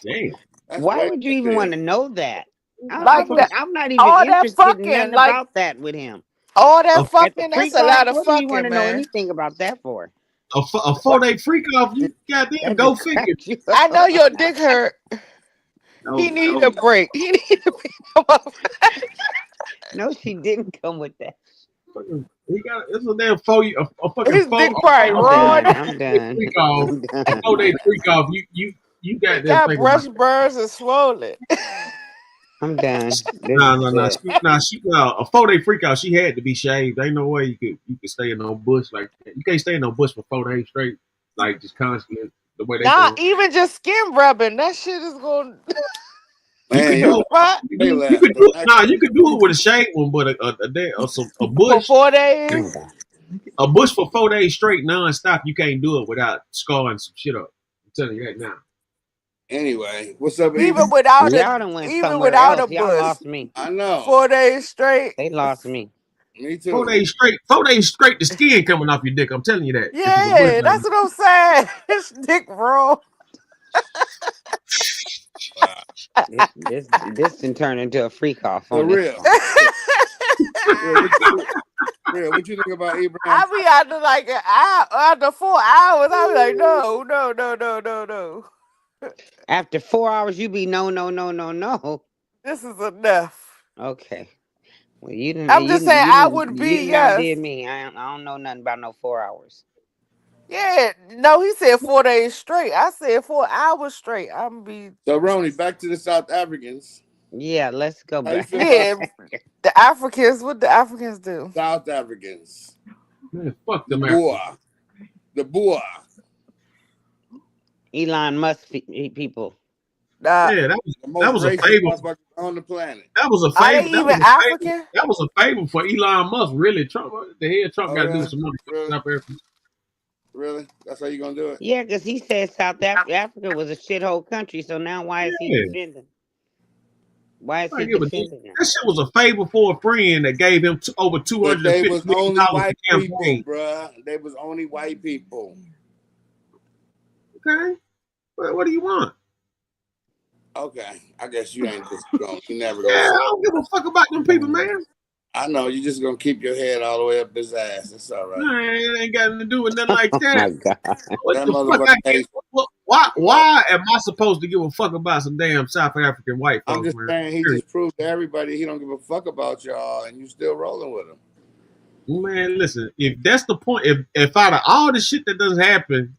Damn. That's Why way would you up even there. want to know that? like that, I'm not even all that interested in fucking, nothing like, about that with him. all that A, At the fucking, that's freak a off, lot of what do you want fucking, to know man. anything about that for? a 4-day freak off. You goddamn That go just figure. cracked you I up. know your dick hurt. No, He need no, a break. He need to come up. No, she didn't come with that. fucking, he got it's a damn a fucking His four dick probably I'm raw. done. I'm done. freak off. I'm A done. 4-day freak off. You He got them got thinking about brush burns and swollen. I'm done. This no is no no good. she a 4-day freak out. She had to be shaved. Ain't no way you could stay in no bush like that. You can't stay in no bush for 4 days straight, like just constantly the way they Nah, go. even just skin rubbing, that shit is going You Man, could y'all do it. spot say You less. could do it. Nah, you could do it with a shaved one, but a for bush 4 days. I'm done. a bush for 4 days straight nonstop. You can't do it without scarring some shit up. I'm telling you that now. Anyway, what's up, Even Eva? without Y'all done went even somewhere without a else. Y'all bush, lost me. I know. 4 days straight. They lost me. Me 4 too. days straight. 4 days straight. The skin coming off your dick. I'm telling you that. If it's a bush Yeah, down that's what I'm saying. His dick raw. Wow. This done turned into a freak off For on this real. one. Real, what you think about Abraham? I be after like an hour, after 4 hours, I be like, no, no, no, no, no, no. After 4 hours, you be no, no, no, no, no. This is enough. Okay. Well, you didn't. I'm just saying, I would You be, didn't yes. outdid me. I don't know nothing about no 4 hours. Yeah, no, he said 4 days straight. I said 4 hours straight. I'm be So, Ronnie, back to the South Africans. Yeah, let's go How you back. feel about yeah. The Africans, what the Africans do? South Africans? Man, fuck The them Boer. The Boer. Elon Musk people. Nah, Yeah, The that most was a racist favor. motherfucker on the planet. That was a are favor. they even African? That was a favor for Elon Musk. Really, Trump. What the hell? Trump Oh, got to do really? some money. Really? South Africa. Really? That's how you gonna do it? Yeah, because he said South Africa was a shithole country. So now why is he Yeah. defending? Why is I he give a damn. defending them? That shit was a favor for a friend that gave him over But they $250 was million only to white people, campaign. bruh. They was only white people. Okay, what do you want? Okay, I guess you ain't just going. You never Yeah, I gonna. don't give a fuck about them people, man. I know you just gonna keep your head all the way up his ass. It's all right. Man, it ain't got nothing to do with nothing like Oh that. my God. What That the fuck? motherfucker hates. Why am I supposed to give a fuck about some damn South African white I'm folks, just man? saying he just proved to everybody he don't give a fuck about y'all, and you still rolling with him. Man, listen, if that's the point, if out of all the shit that doesn't happen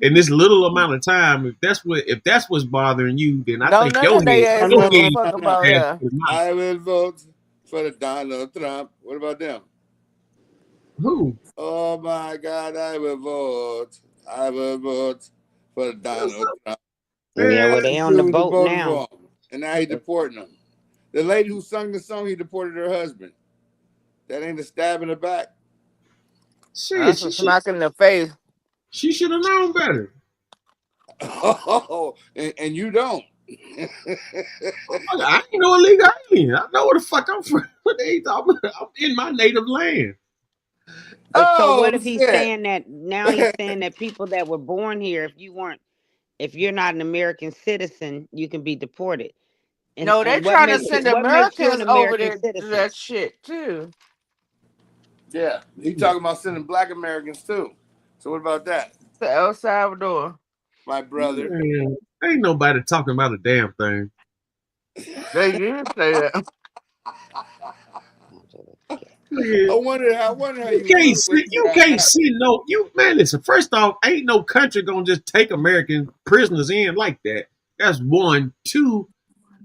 in this little amount of time, if that's what's bothering you, then I No, think none your of they head ass your give a head fuck No. about has her. to not. I will vote for the Donald Trump. What about them? Who? Oh my God, I will vote. I will vote for the Donald Trump. Yeah, well, Man, they on the Dude who boat voted now. for him, and now he deporting them. The lady who sung the song, he deported her husband. That ain't a stab in the back. shit, That's a smack in the face. she should have known better. Oh, and you don't. I ain't no illegal alien. I know where the fuck I'm from. What they talking about? I'm in my native land. But so Oh what if he's shit! saying that now he's saying that people that were born here, if you're not an American citizen, you can be deported. No, they And what trying to makes send what makes you an Americans over American there to do citizen? that shit too. Yeah, he talking about sending Black Americans too. So what about that, To El Salvador. my brother? Man, ain't nobody talking about a damn thing. They did say that. I wonder how You you can't look when see. you You got can't out. see no. You man, listen. First off, ain't no country gonna just take American prisoners in like that. That's one. Two.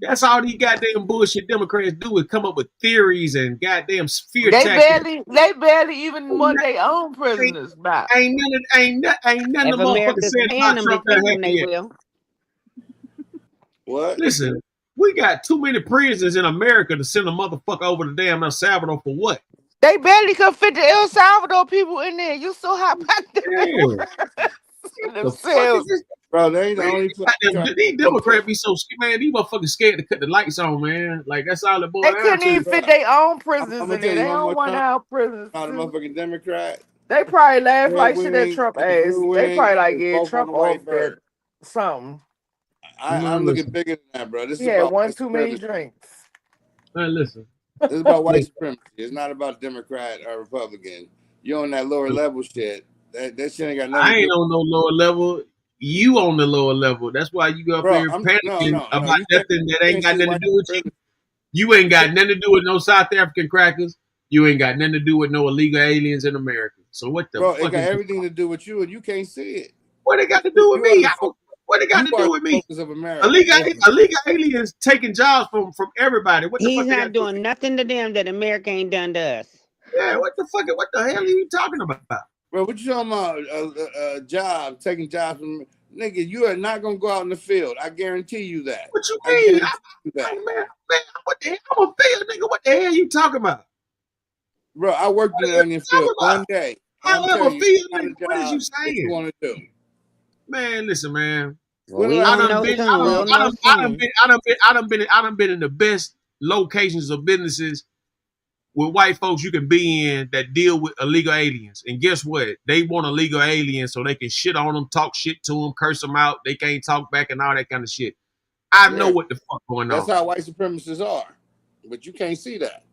That's all these goddamn bullshit Democrats do is come up with theories and goddamn fear tactics. They barely even want their own Ain't, prisoners back. ain't none If of the motherfuckers America's said paying about them to Trump that take them, happy they yet. will. What? Listen, we got too many prisons in America to send a motherfucker over to damn El Salvador for what? They barely could fit the El Salvador people in there. You so hot back there. Damn. The fuck is Themselves. this? Bro, they ain't the Man, only place. these Democrats be so man. These motherfuckers scared to cut the lights on, man. Like that's all it They boils down couldn't to. even fit their own I'm prisoners gonna in tell there. you They one don't more want time. our prisoners Not a too. motherfucking Democrat. They probably laugh Red like shit at wing Trump and the ass. blue They wing probably like, is yeah, both on Trump the off white that bird. something. I'm Man, looking listen, bigger than that, bro. This is He had about one white too many supremacy. drinks. man, listen. This is about white Listen. supremacy. It's not about Democrat or Republican. You on that lower level shit. That shit ain't got nothing I to ain't do. on no lower level. You on the lower level. That's why you up Bro, here no. panicking about You nothing that ain't can't got see nothing to white do with you. supremacy. You ain't got nothing to do with no South African crackers. You ain't got nothing to do with no illegal aliens in America. So what the Bro, it fuck got is everything to do with you, and you can't see it. what it got to do with You are me? the fo- What it got you to are do the with me? focus of America. Illegal aliens taking jobs from everybody. What the He's fuck they got not to do with doing me? nothing to them that America ain't done to us. Yeah, what the hell are you talking about? Bro, what you talking about? A job, taking jobs from nigga. You are not gonna go out in the field. I guarantee you that. What you I mean? guarantee you that. Man, what the hell? I'm a field nigga. What the hell you talking about? Bro, I worked in the What onion you talking field about? one day. I I'm am a telling you, field not a nigga. What is you job that you saying? want to do. Man, listen, man. Well, When the we last I gonna time done know you been, soon. We'll know soon. I done been in the best locations of businesses with white folks you can be in that deal with illegal aliens. And guess what? They want illegal aliens so they can shit on them, talk shit to them, curse them out. They can't talk back and all that kind of shit. I know Yeah, what the fuck going that's on. how white supremacists are. But you can't see that.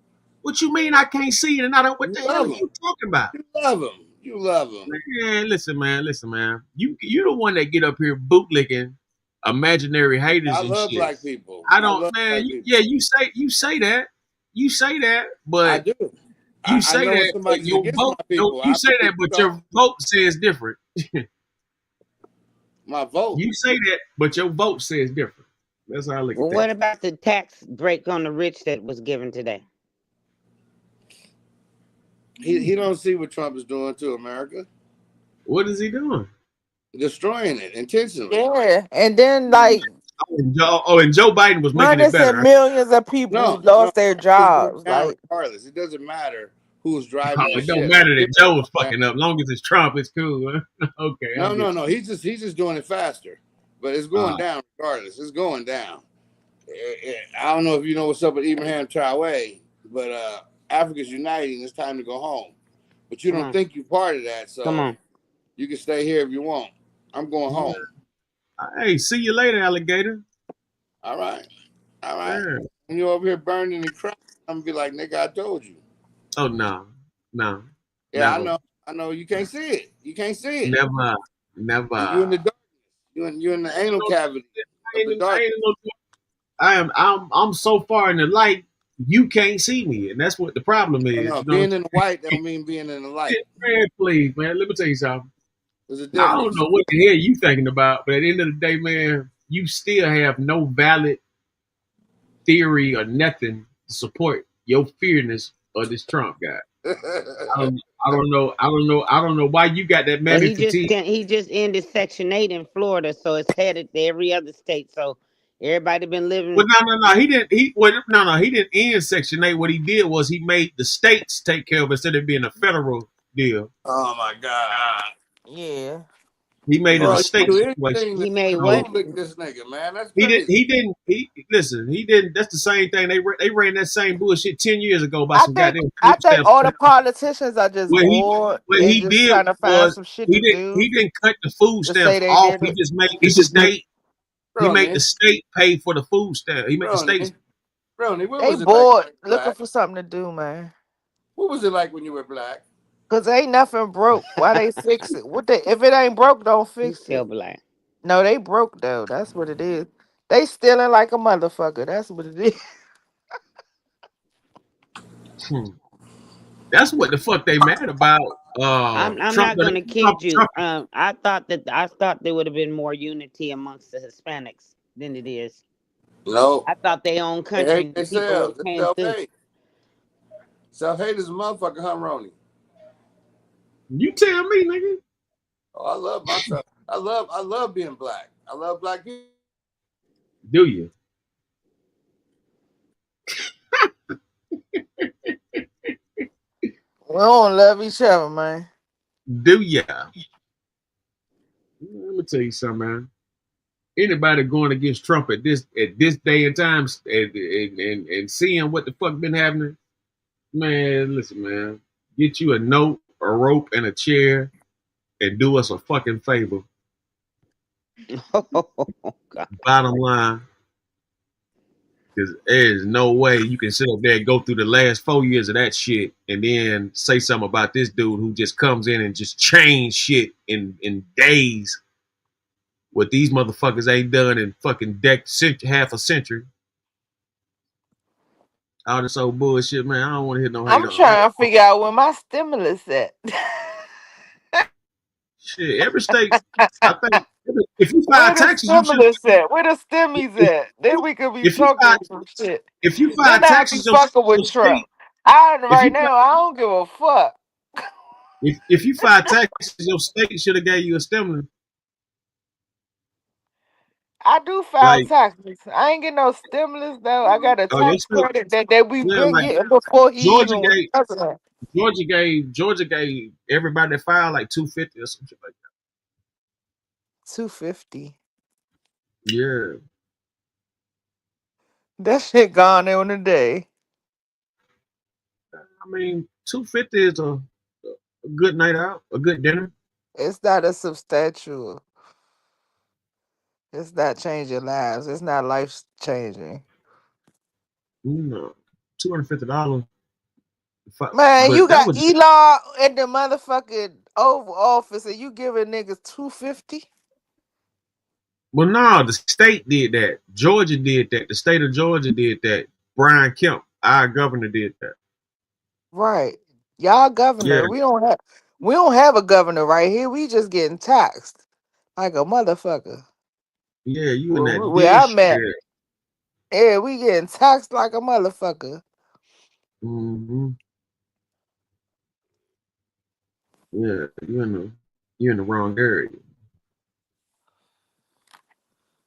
What you mean I can't see it and I don't? What You the hell are love them. you talking about? You love them. You love them. Man, listen, man. You the one that get up here bootlicking imaginary haters I and love shit. black people. I I don't, love man. black people. You say that, I but do. you I say know when that, but somebody's your against vote. my people. You I say that, but your vote says different. my vote. You say that, but your vote says different. That's how I look Well, at what that. about the tax break on the rich that was given today? He don't see what Trump is doing to America, What is he doing? destroying it intentionally. Yeah. And then like And Joe Biden was making it hundreds better. and millions of people No, lost their it's going jobs. down Like regardless. It doesn't matter who's driving Oh, that it don't ship. matter that Joe was fucking up. Long as it's Trump, it's cool. Huh? Okay. No. He's just doing it faster, but it's going down regardless. It's going down. I don't know if you know what's up with Ibrahim Traoré, but Africa's uniting. It's time to go home. But you don't think you're part of that, so Come on. you can stay here if you want. I'm going home. Hey, see you later, alligator. All right. Yeah. When you're over here burning and crying, I'm gonna be like, nigga, I told you. Oh no. Yeah, Never. I know. You can't see it. You can't see it. Never. You in the darkness. You in the anal cavity of the dark. I'm so far in the light. you can't see me, and that's what the problem is. No, You know, being in the white don't mean being in the light. man, please, man. Let me tell you something. There's a I difference. don't know what the hell you thinking about, but at the end of the day, man, you still have no valid theory or nothing to support your fearness of this Trump guy. I don't know why you got that Well, mammy fatigue. he just ended Section 8 in Florida, so it's headed to every other state. So everybody been living. Well, no. He didn't. He didn't end Section 8. What he did was he made the states take care of it instead of being a federal deal. Oh my God. Yeah. He made it a Bro, you state do situation. anything He to made So what? convict this nigga, man. That's he crazy. didn't. He listen. He didn't. That's the same thing. They ran that same bullshit 10 years ago about I some think goddamn I food think stamps. all the politicians are just What he bored what and he just did trying to find was some shit to do he didn't cut the food to say stamps they off. did He it. just made the state. He made the Brony, state pay for the food stamp. He made the states. Brony, what They was it like when bored you were looking black? for something to do, man. What was it like when you were black? Cause ain't nothing broke. Why they fix it? What they if it ain't broke, don't He's fix still it. black. No, they broke though. That's what it is. They stealing like a motherfucker. That's what it is. Hmm. That's what the fuck they mad about. I'm Trump, not gonna kid you. Trump. I thought there would have been more unity amongst the Hispanics than it is. No. I thought their own They country, hate the people would themselves. have It's came through. self-hate. Self-hate is a motherfucker, huh, Roni? You tell me, nigga. Oh, I love myself. I love being black. I love black people. Do you? We don't love each other, man. Do ya? Let me tell you something, man. Anybody going against Trump at this day and time and seeing what the fuck been happening, man, listen, man. Get you a note, a rope, and a chair, and do us a fucking favor. Oh, God. Bottom line, because there's no way you can sit up there and go through the last 4 years of that shit and then say something about this dude who just comes in and just change shit in days. What these motherfuckers ain't done in fucking half a century. All this old bullshit, man. I don't want to hear no hate I'm on trying to figure out where my stimulus at. shit. Every state, I think, if you file Where the taxes, you should. stimulus at? Where the stimmies If, at? Then we could be if you file, talking some shit. if you file Then I'll be taxes, fucking with your Trump. state. If Right you now, I don't give a fuck. if you file taxes, your state should have gave you a stimulus. I do file Like, taxes. I ain't get no stimulus though. I got a oh, your tax state, credit that we've yeah, been like getting before he Georgia even was gave president. Georgia gave everybody that filed like 250 or something like 250. that. Yeah, That shit gone in a day. I mean 250 is a good night out, a good dinner. It's not a substantial. It's not changing lives. It's not life changing. $250. Man, But you that got was Elon in the motherfucking Oval Office and you giving niggas 250? well, no, the state did that. Georgia did that. The state of Georgia did that. Brian Kemp, our governor, did that. Right. Y'all Yeah, governor. We don't have a governor right here. We just getting taxed like a motherfucker. yeah, you in that Where I'm district. at. Yeah, we getting taxed like a motherfucker. Mm-hmm. Yeah, you in the wrong area.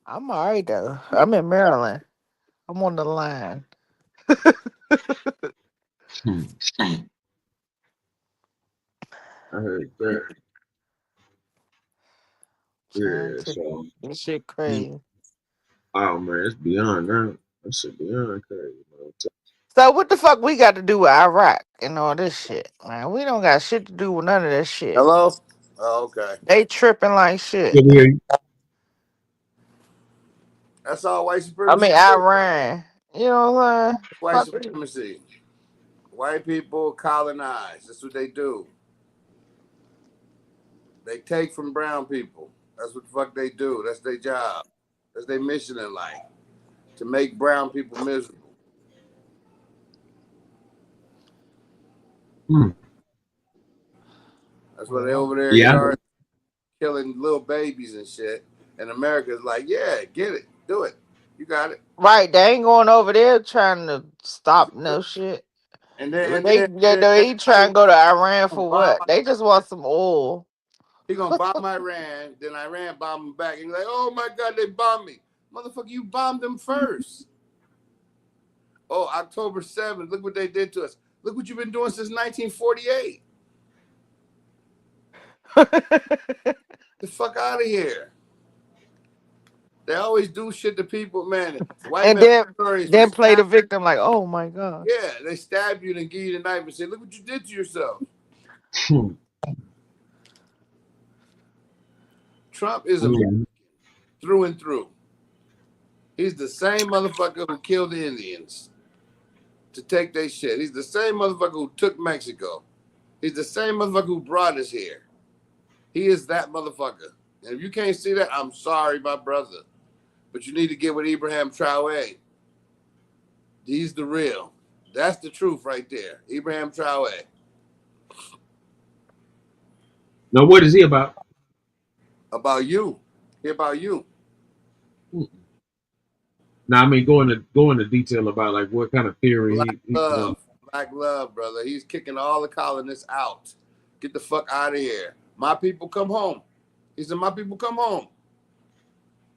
I'm all right though. I'm in Maryland. I'm on the line. Hmm. I heard that. Trying Yeah, to so this shit crazy. oh man, it's beyond that. That shit beyond crazy, man. So what the fuck we got to do with Iraq and all this shit, man? We don't got shit to do with none of this shit. Hello? Oh, okay. They tripping like shit. Good to hear you. That's all white I supremacy mean do. Iran. You know what I'm saying? White Fuck it. supremacy. White people colonize. That's what they do. They take from brown people. That's what the fuck they do. That's their job. That's their mission in life. To make brown people miserable. Hmm. That's why they over there Yeah. yard killing little babies and shit. And America's like, yeah, get it, do it, you got it. Right, they ain't going over there trying to stop no shit. And then They trying to go to Iran for bomb what? They just want some oil. he gonna bomb Iran, then Iran bomb him back. And he's like, oh my God, they bombed me. Motherfucker, you bombed them first. Oh, October 7th, look what they did to us. Look what you've been doing since 1948. The fuck out of here. They always do shit to people, man. White And men then play the victim like, oh my God. Yeah, they stab you and give you the knife and say, look what you did to yourself. Trump is American through and through. He's the same motherfucker who killed the Indians to take their shit. He's the same motherfucker who took Mexico. He's the same motherfucker who brought us here. He is that motherfucker. And if you can't see that, I'm sorry, my brother. But you need to get with Ibrahim Traoré. He's the real. That's the truth right there. Ibrahim Traoré. Now, what is he about? About you. He about you. Now, I mean, go into detail about like what kind of theory Black love, brother. He's kicking all the colonists out. Get the fuck out of here. My people come home. He said, my people come home.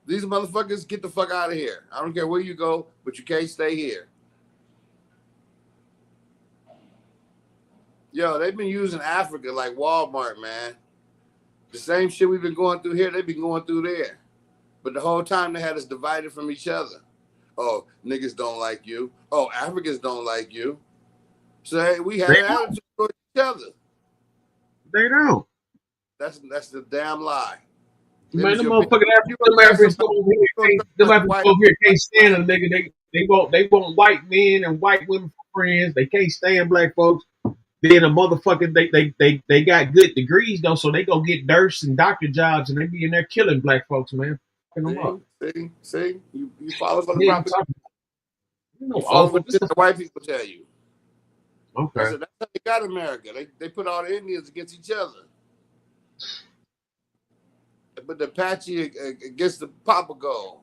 These motherfuckers, get the fuck out of here. I don't care where you go, but you can't stay here. Yo, they've been using Africa like Walmart, man. The same shit we've been going through here, they've been going through there. But the whole time they had us divided from each other. Oh, niggas don't like you. Oh, Africans don't like you. So hey, we had an attitude towards each other. They don't. That's the damn lie. Man, the motherfucking Africans over here can't stand a nigga. They want white men and white women for friends. They can't stand black folks. Then a motherfucker they got good degrees though, so they go get nurse and doctor jobs and they be in there killing black folks, man. See, you follow for the propaganda. You follow what the white people tell you. Okay. So that's how they got America. They put all the Indians against each other. But the Apache against the Papago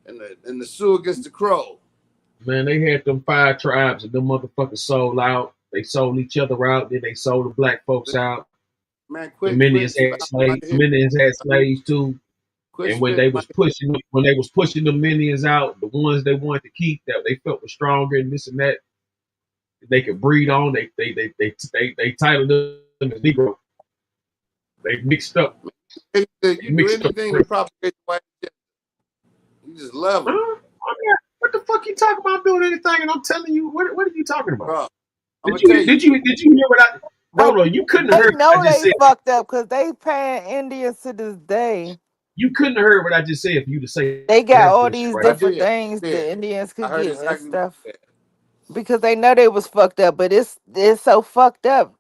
and the Sioux against the Crow. Man, they had them 5 tribes and them motherfuckers sold out. They sold each other out. Then they sold the black folks out. Man, the Indians had slaves. The Indians had slaves too. And when they was pushing the Indians out, the ones they wanted to keep that they felt were stronger and this and that, they could breed on. They titled them as Negro. They mixed up. You do anything to propagate white shit. You just love them. What the fuck you talking about? I'm doing anything, and I'm telling you, what are you talking about? Bro, did you hear what I? Hold on, you couldn't have heard what I just said. Fucked up because they paying Indians to this day. You couldn't have heard what I just said for you to say. They got all these different things the Indians could get and stuff because they know they was fucked up, but it's so fucked up.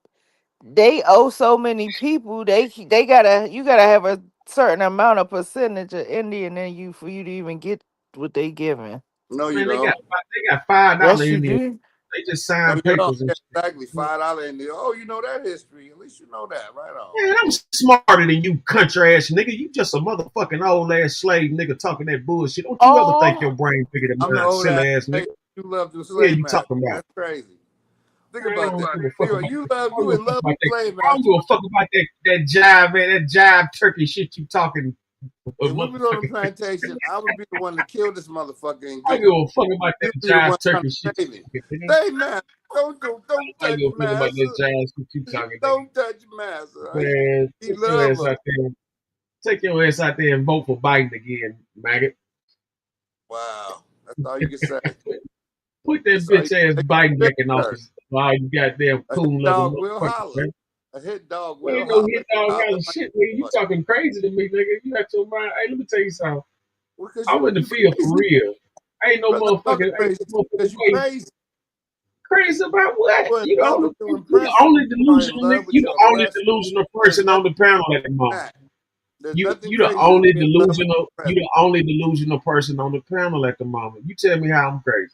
They owe so many people. You gotta have a certain amount of percentage of Indian in you for you to even get what they giving. No, you don't. They got $5 Indians. They just signed papers. Exactly, $5 Indian. Oh, you know that history. At least you know that, right on. Man, I'm smarter than you, country ass nigga. You just a motherfucking old ass slave nigga talking that bullshit. Don't you ever think your brain bigger than mine, silly ass nigga? You love the slave you talking about? That's crazy. Think about that. You in love with slave master. I don't give a fuck about that jive, man. That jive turkey shit you talking. If we was on the plantation, I would be the one to kill this motherfucker. And I give a fuck about that jive turkey shit. Hey man, don't touch master. Don't touch master. Man, take your ass out there and vote for Biden again, maggot. Wow, that's all you can say. Put that bitch ass Biden back in office. Why you goddamn cool dog will holler. A hit dog will holler. Ain't no hit dog shit, nigga. You talking crazy to me, nigga. You got your mind. Hey, let me tell you something. I'm in the field for real. Ain't no motherfucking crazy about what? You the only delusional nigga. You the only delusional person on the panel at the moment. You the only delusional. You the only delusional person on the panel at the moment. You tell me how I'm crazy.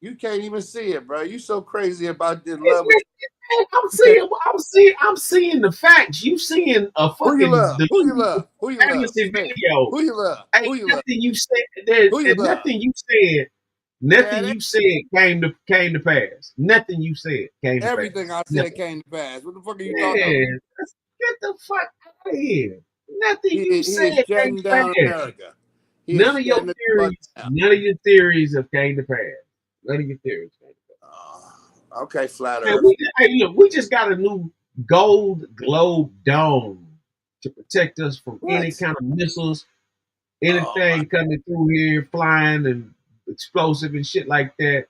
You can't even see it, bro. You so crazy about this love. I'm seeing the facts. You seeing a fucking Who you love? Who you love? Who you love? fantasy video. Who you love? Ain't Who you love? nothing you said. There's Who you love? nothing you said. Nothing Yeah, you said came to pass. Nothing you said came to everything pass. I said Nothing. came to pass. What the fuck are you talking about? Get the fuck out of here. Nothing He you is said shutting came to down pass. America. None of your theories have came to pass. None of your theories came to pass. Okay, flat Man, earth. we just got a new gold globe dome to protect us from any kind of missiles, anything coming through here, flying and explosive and shit like that.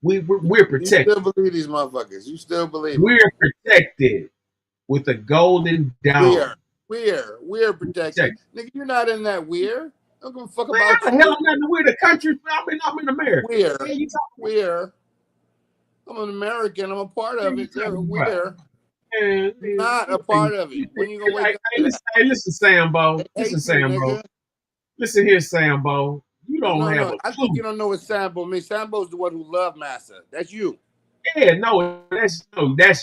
We're protected. You still believe these motherfuckers? You still believe we're protected with a golden dome. We're protected. Nigga, you're not in that we're. I don't give a fuck about you. Hell, I'm not in the country. I'm in America. We're. I'm an American. I'm a part of it. We're not a part of it. When you gonna wake up? Hey, listen, Sambo. Listen, Sambo. Listen here, Sambo. You don't have a clue. I think you don't know what Sambo means. Sambo's the one who loved Massa. That's you. Yeah, no, that's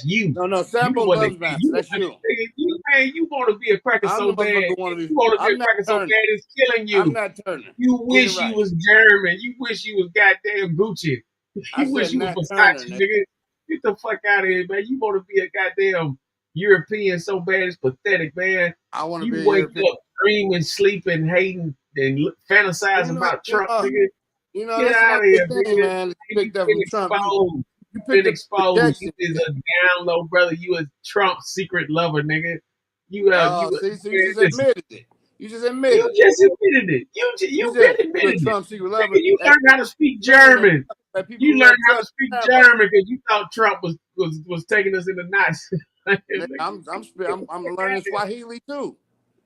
you. No, Sambo loves Massa. That's you. You want to be a cracker so bad. You want to be a cracker so bad it's killing you. I'm not turning. You wish you was German. You wish you was goddamn Gucci. You wish you was Versace, nigga. Get the fuck out of here, man. You want to be a goddamn European so bad it's pathetic, man. I want to be You wake up dreaming, sleeping, hating, and fantasizing about Trump, nigga. Get out of here, thing, man. You picked up from Trump. You been exposed. You is a down low brother. You a Trump secret lover, nigga. You just admitted it. You just admitted it. You just admitted it. You been admitted it. Trump secret lover. You learned how to speak German. You learned how to speak German because you thought Trump was taking us in the knots. I'm learning Swahili too.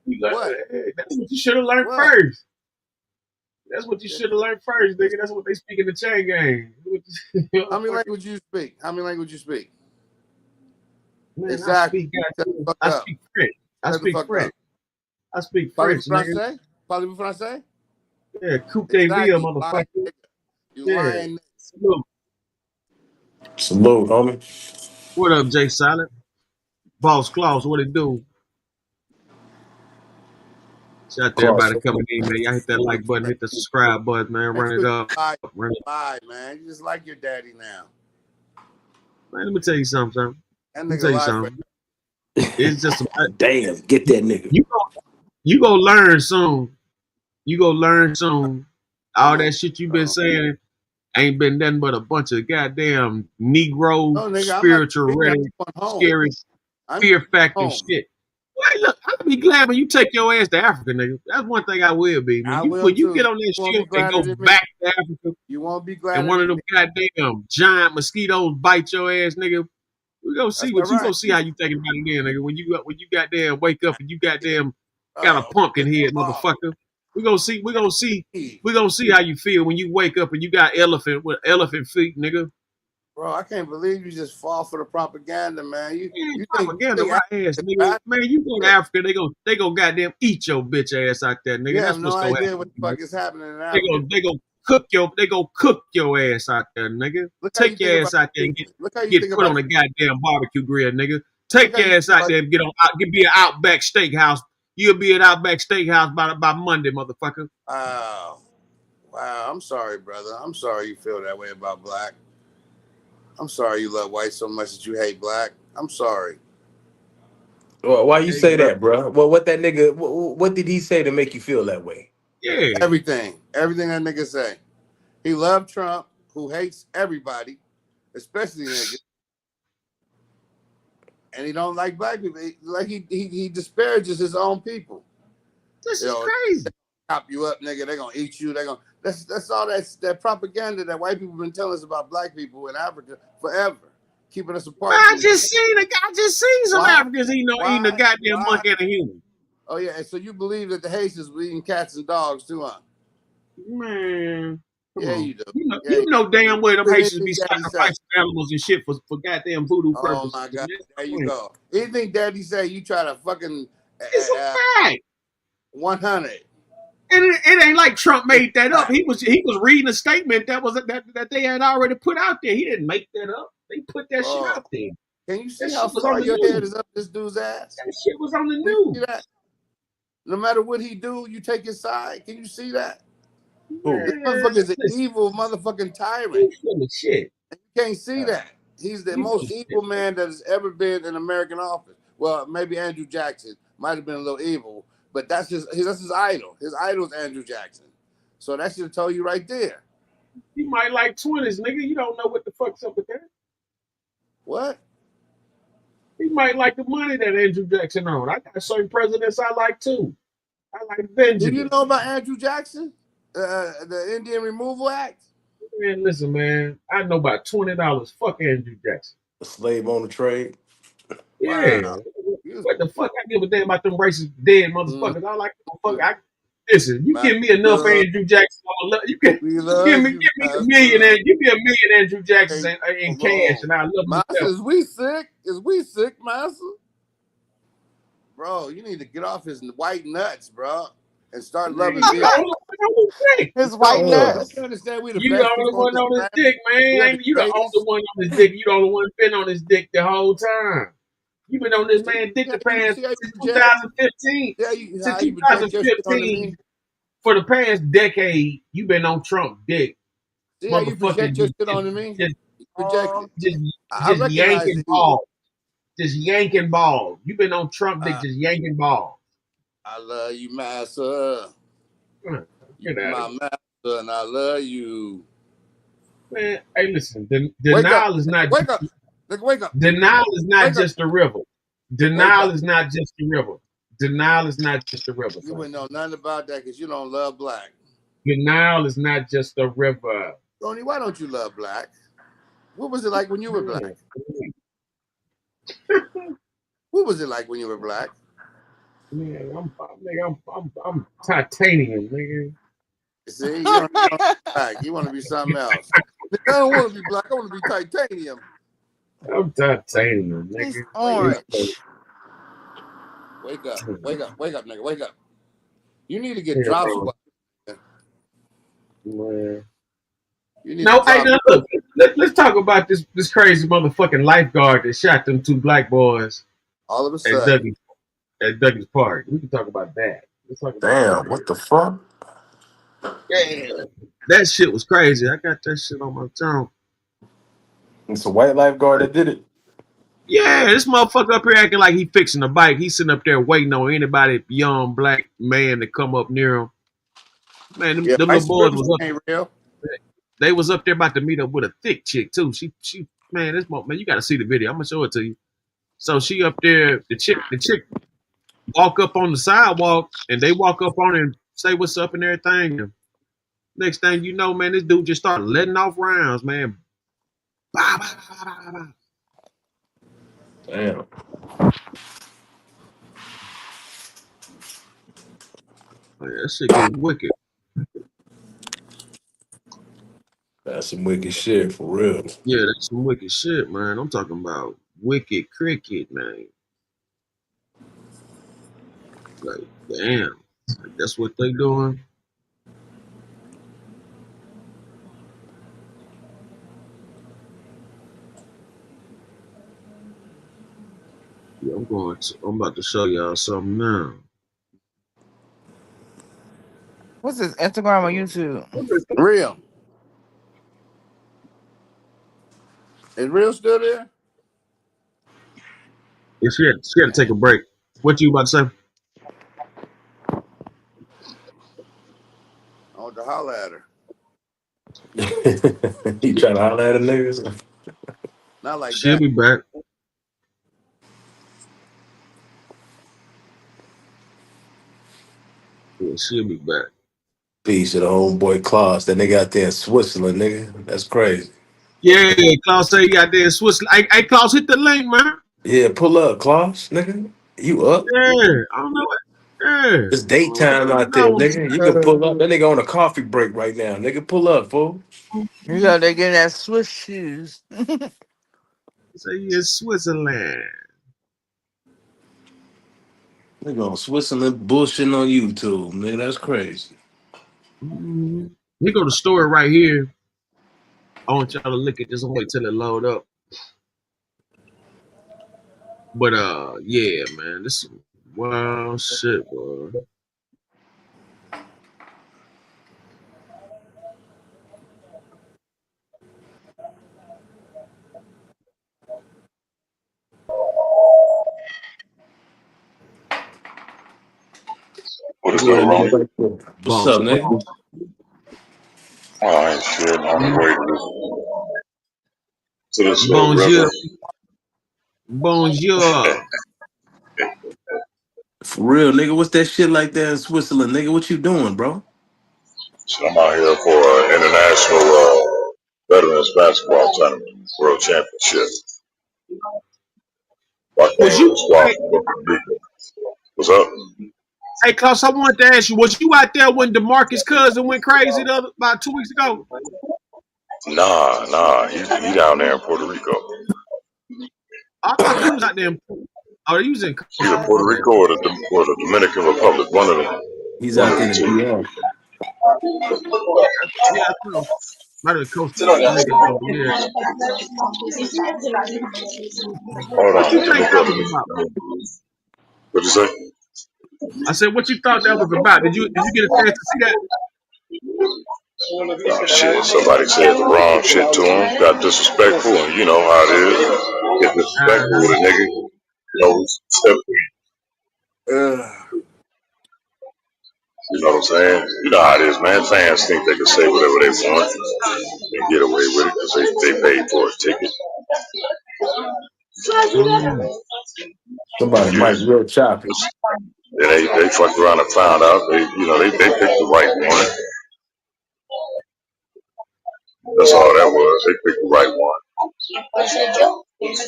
That's what you should have learned first. That's what you should have learned first, nigga. That's what they speak in the chain gang. How many languages you speak? Man, exactly. I speak French. I speak French, nigga. Parlez-vous français? Yeah, coupe des villes, motherfucker. You lying. Salute, homie. What up, Jay Silent? Boss Claus, what it do? Shout out to everybody coming in, man. Y'all hit that like button, hit the subscribe button, man. Run it up. Bye, man. You just like your daddy now. Man, let me tell you something, son. It's just damn, get that nigga. You go learn soon. All that shit you been saying ain't been nothing but a bunch of goddamn Negro spiritual scary fear factor shit. Well, look, I'll be glad when you take your ass to Africa, nigga. That's one thing I will be. When you get on that ship and go back to Africa, you won't be glad. And one of them goddamn giant mosquitoes bite your ass, nigga. We gonna see what you gonna see how you thinking about it then, nigga. When you goddamn wake up and you goddamn got a pumpkin head, motherfucker. We gonna see how you feel when you wake up and you got elephant feet, nigga. Bro, I can't believe you just fall for the propaganda, man. You propaganda my ass, nigga. Man, you go to Africa, they go goddamn eat your bitch ass out there, nigga. You That's have what's no gonna idea happen. what the fuck is happening in Africa. They go cook your ass out there, nigga. Take your ass out there and get put on a goddamn barbecue grill, nigga. Take your ass out there and be an Outback Steakhouse. You'll be at Outback Steakhouse by Monday, motherfucker. Wow, I'm sorry, brother. I'm sorry you feel that way about black. I'm sorry you love white so much that you hate black. I'm sorry. Well, why you say that, bro? Well, what that nigga? What did he say to make you feel that way? Yeah, everything that nigga say. He loved Trump, who hates everybody, especially niggas, and he don't like black people. He disparages his own people. This is crazy. They chop you up, nigga. They gonna eat you. That's all that propaganda that white people been telling us about black people in Africa forever, keeping us apart. I just seen some Africans eating a goddamn monkey and a human. Oh yeah, and so you believe that the Haitians were eating cats and dogs too, huh? Man, you do. You know damn well them Haitians be sacrificing animals and shit for goddamn voodoo purposes. Oh my god, there you go. Anything Daddy say, you try to fucking. It's a fact. 100. And it ain't like Trump made that up. He was reading a statement that they had already put out there. He didn't make that up. They put that shit out there. Can you see That how shit was on far the your news. head is up this dude's ass? That shit was on the Can you see news. that? No matter what he do, you take his side. Can you see that? Man, This motherfucker is an evil motherfucking tyrant. He's full of shit. You can't see that. He's the most evil man that has ever been in American office. Well, maybe Andrew Jackson might have been a little evil, but that's his idol. His idol is Andrew Jackson. So that should have told you right there. You might like 20s, nigga. You don't know what the fuck's up with that. What? He might like the money that Andrew Jackson owned. I got certain presidents I like too. I like Benjamin. Do you know about Andrew Jackson? The Indian Removal Act? Man, listen, man. I know about $20. Fuck Andrew Jackson. A slave on the trade. Yeah. Wow. What the fuck? I give a damn about them racist dead motherfuckers. I like motherfuckers. Listen, you give me enough Andrew Jackson. You give me a million Andrew Jacksons in cash, and I love Master, is we sick? Is we sick, Master? Bro, you need to get off his white nuts, bro, and start loving his white nuts. You understand? We the you best the only one on his dick, man. You the only one on his dick. You the only one been on his dick the whole time. You been on this man dick the past since 2015. Since 2015, for the past decade, you been on Trump dick. See how you project your shit onto me? Just yanking balls. Just yanking balls. You been on Trump dick just yanking balls. I love you, Master. Get out my master, and I love you. Man, hey, listen. Denial is not. Wake up. Nigga, wake up. Denial is not just a river. Denial is not just a river. Denial is not just a river. You wouldn't know nothing about that because you don't love black. Denial is not just a river. Ronnie, why don't you love black? What was it like when you were black? What was it like when you were black? Man, I'm titanium, nigga. See, you don't be black. You want to be something else. I don't want to be black. I want to be titanium. I'm titanium, nigga. He's orange. Wake up, nigga, wake up. You need to get dropped. Man. No, hey, now look, let's talk about this crazy motherfucking lifeguard that shot them two black boys. All of a sudden. At Douglas Park. We can talk about that. Let's talk about Damn, what the fuck? Yeah. That shit was crazy. I got that shit on my tongue. It's a white lifeguard that did it. Yeah, this motherfucker up here acting like he fixing a bike. He's sitting up there waiting on anybody, young black man, to come up near him. Man, them little boys was up. Real. They was up there about to meet up with a thick chick too. She man, this man, you gotta see the video. I'm gonna show it to you. So she up there, the chick walk up on the sidewalk and they walk up on her and say what's up and everything. And next thing you know, man, this dude just started letting off rounds, man. Bah, bah, bah, bah, bah. Damn. Oh, yeah, that shit get wicked. That's some wicked shit for real. Yeah, that's some wicked shit, man. I'm talking about wicked cricket, man. Like, damn. Like, that's what they doing. Yeah, I'm about to show y'all something now. What's this, Instagram or YouTube? Real. Is Real still there? Yeah, she had to take a break. What you about to say? I want to holler at her. You trying to holler at a nigga? Not like She'll that. be back. Yeah, she'll be back. Peace to the homeboy Klaus. That nigga out there in Switzerland, nigga. That's crazy. Yeah, Klaus say he out there in Switzerland. Hey, Klaus, hit the link, man. Yeah, pull up, Klaus, nigga. You up? Yeah, I don't know what. Yeah. It's daytime out there, nigga. You can pull up. That nigga on a coffee break right now. Nigga, pull up, fool. You know they getting that Swiss shoes. Say he in Switzerland. Nigga on Switzerland bullshitting on YouTube, nigga. That's crazy. Here go the story right here. I want y'all to look at this and wait till it load up. But yeah, man, this is wild shit, bro. What is Yeah, up, nigga. wrong? Right there. What's Bones. up, nigga? Oh, I ain't shit. I'm waiting to this Bonjour. reverend. Bonjour. For real, nigga. What's that shit like there in Switzerland, nigga? What you doing, bro? So I'm out here for an international veterans basketball tournament, world championship. I came Was with you a squad hey, from Puerto Rico. What's up? hey Klaus, I wanted to ask you, was you out there when DeMarcus Cousin went crazy about 2 weeks ago? Nah. He down there in Puerto Rico. I thought you was out there. Oh, you was in Either Costa. Puerto Okay. Rico or the Dominican Republic. One of them. He's One out of there the in the two. DR. Yeah, I know. Might have Costa Rica though, but yeah. Hold What on. you Let me think that go to was about? this. What'd you say? I said, what you thought that was about? Did you get a chance to see that? Oh, shit, somebody said the wrong shit to him, got disrespectful, and you know how it is. Get disrespectful with a nigga, you know, step you know what I'm saying? You know how it is, man. Fans think they can say whatever they want and get away with it because they paid for a ticket. Mm. Somebody Yeah. mic real choppy. And they fucked around and found out they picked the right one. That's all that was. They picked the right one.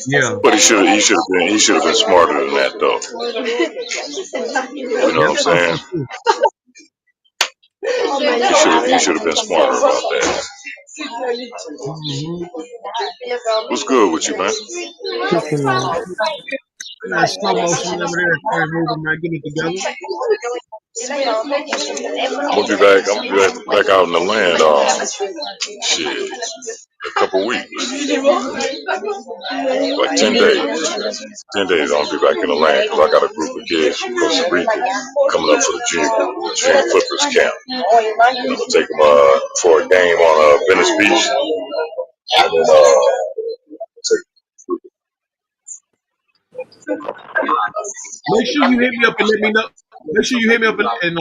Yeah. But he should have been smarter than that though. You know Yeah, what I I'm thought saying? so too. He should have been smarter about that. Mm-hmm. What's good with you, man? Cooking, man. Man, slow motion over there, everything moving, man, getting it together. I'm gonna be back out in the land. Shit, a couple weeks, like 10 days. 10 days, I'll be back in the land because I got a group of kids from Costa Rica coming up for the Junior Clippers camp. I'm gonna take them for a game on Venice Beach, and then take. Make sure you hit me up and let me know. Make sure you hit me up and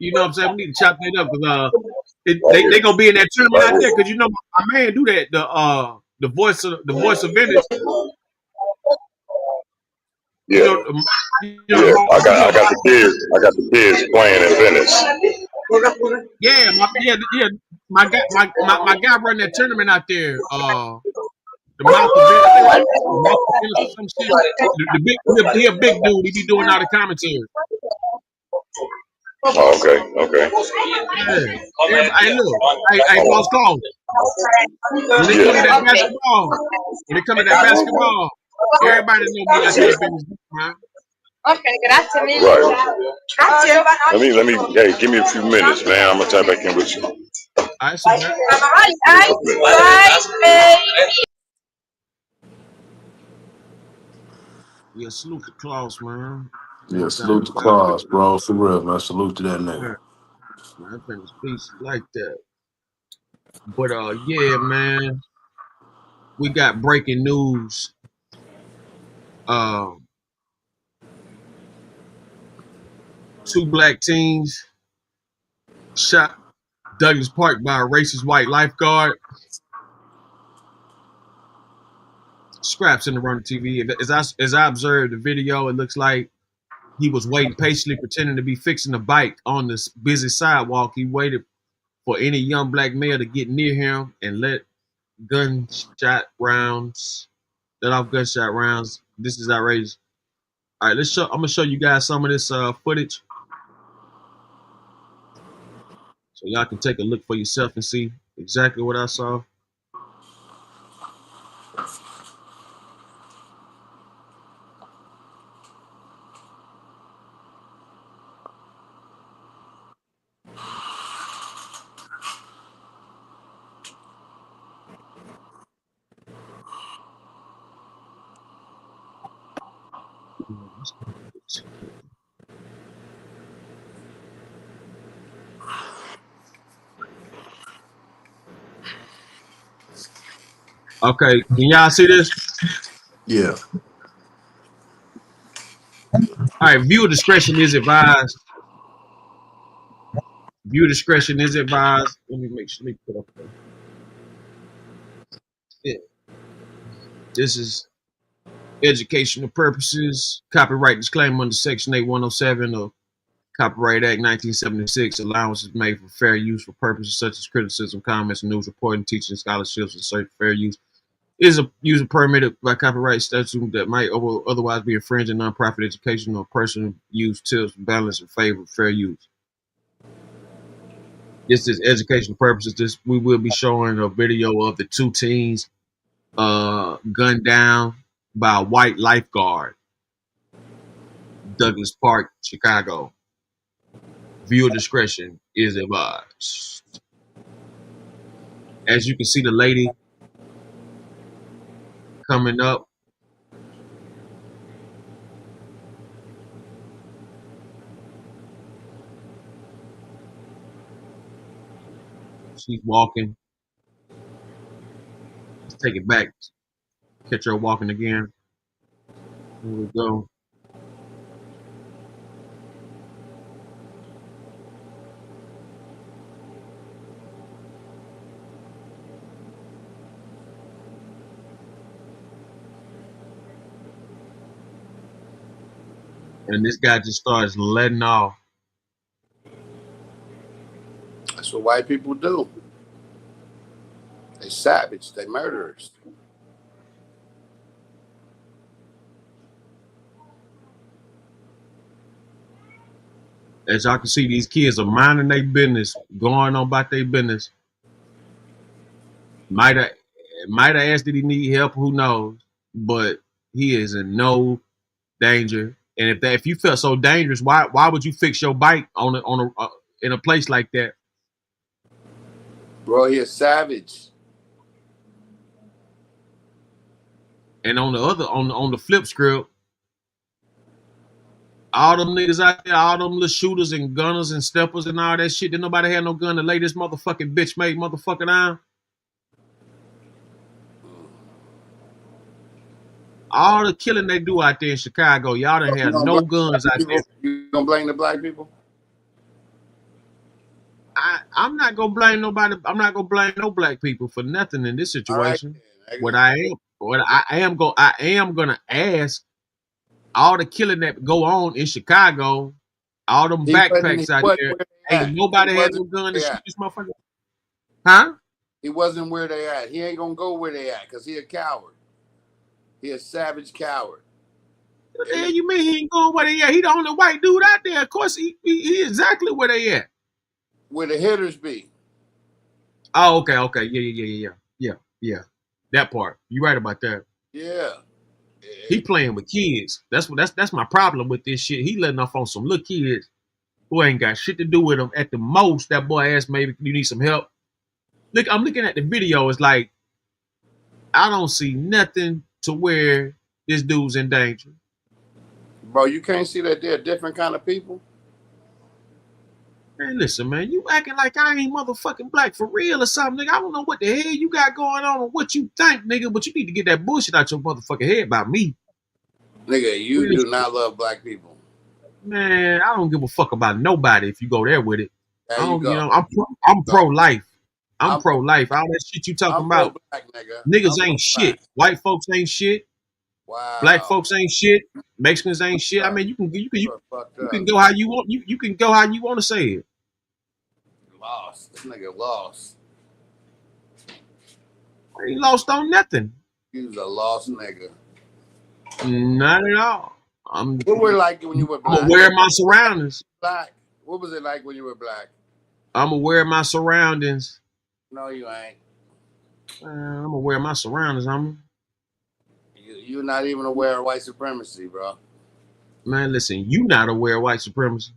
you know what I'm saying? We need to chop that up because they gonna be in that tournament out there because you know my man do that. The voice of Venice. You Yeah, know, yeah. the I homie. got the kids. I got the kids playing in Venice. Yeah, yeah. My guy running that tournament out there. The mouth of Venice, mouth of Venice or some shit. The big, he a big dude. He be doing all the commentary. Oh, okay, okay. Yeah. Everybody, hey, look. Hey, close. When it come to that Yeah. basketball, everybody know me out there, Venice, man. Right. Let me. Hey, give me a few minutes, man. I'm gonna tap back in with you. All right, so man. Yeah, salute to Klaus, man. Yeah, Going down salute the to wild Claus, bro. For real, man. Salute to that nigga. man. Man, that thing was beast like that. But yeah, man, we got breaking news. Um, two black teens shot Douglas Park by a racist white lifeguard. Scraps in the run TV. As I observed the video, it looks like he was waiting patiently, pretending to be fixing a bike on this busy sidewalk. He waited for any young black male to get near him and gunshot rounds, let off gunshot rounds. This is outrageous. All right, I'm gonna show you guys some of this footage so y'all can take a look for yourself and see exactly what I saw. Okay, can y'all see this? Yeah. All right, viewer discretion is advised. Viewer discretion is advised. Let me make sure. Let me put up there. Yeah. This is educational purposes. Copyright disclaimer under Section 8107 of Copyright Act 1976. Allowance is made for fair use for purposes such as criticism, comments, news reporting, teaching, scholarships, and such. Fair use is a user permitted by copyright statute that might otherwise be infringing nonprofit education or personal use tilts balance in favor of fair use. This is educational purposes. We will be showing a video of the two teens gunned down by a white lifeguard, Douglas Park, Chicago. Viewer discretion is advised. As you can see, the lady coming up. She's walking. Let's take it back. Catch her walking again. Here we go. And this guy just starts letting off. That's what white people do. They savage. They murderers. As y'all can see, these kids are minding their business, going on about their business. Might have asked, did he need help? Who knows? But he is in no danger. And if you felt so dangerous, why would you fix your bike in a place like that? Bro, he a savage. And on the flip script, all them niggas out there, all them little shooters and gunners and steppers and all that shit, didn't nobody have no gun to lay this motherfucking bitch made motherfucker down? All the killing they do out there in Chicago, y'all done have no guns out there. You gonna blame the black people? I'm not gonna blame nobody. I'm not gonna blame no black people for nothing in this situation. Right. What I am gonna ask all the killing that go on in Chicago, all them backpacks out there, ain't nobody had no gun to shoot this motherfucker. Huh? He wasn't where they at. He ain't gonna go where they at because he a coward. He a savage coward. What the hell you mean he ain't going where they at? He the only white dude out there. Of course he exactly where they at. Where the hitters be. Oh, okay. Yeah. That part. You right about that. Yeah. He playing with kids. That's my problem with this shit. He letting off on some little kids who ain't got shit to do with him. At the most, that boy asked maybe you need some help. Look, I'm looking at the video. It's like I don't see nothing to where this dude's in danger. Bro, you can't see that they're different kind of people? Man, listen, man, you acting like I ain't motherfucking black for real or something, nigga. I don't know what the hell you got going on or what you think, nigga, but you need to get that bullshit out your motherfucking head about me. Nigga, you do not love black people. Man, I don't give a fuck about nobody if you go there with it. There you go. You know, I'm pro-life. I'm pro-life. All that shit you talking about, niggas ain't shit. White folks ain't shit. Wow. Black folks ain't shit. Mexicans ain't shit. I mean, you can go how you want. You can go how you want to say it. Lost. This nigga lost. He lost on nothing. He was a lost nigga. Not at all. What were like when you were black? I'm aware of my surroundings. Black. What was it like when you were black? I'm aware of my surroundings. No, you ain't. I'm aware of my surroundings, homie. You're not even aware of white supremacy, bro. Man, listen, you not aware of white supremacy.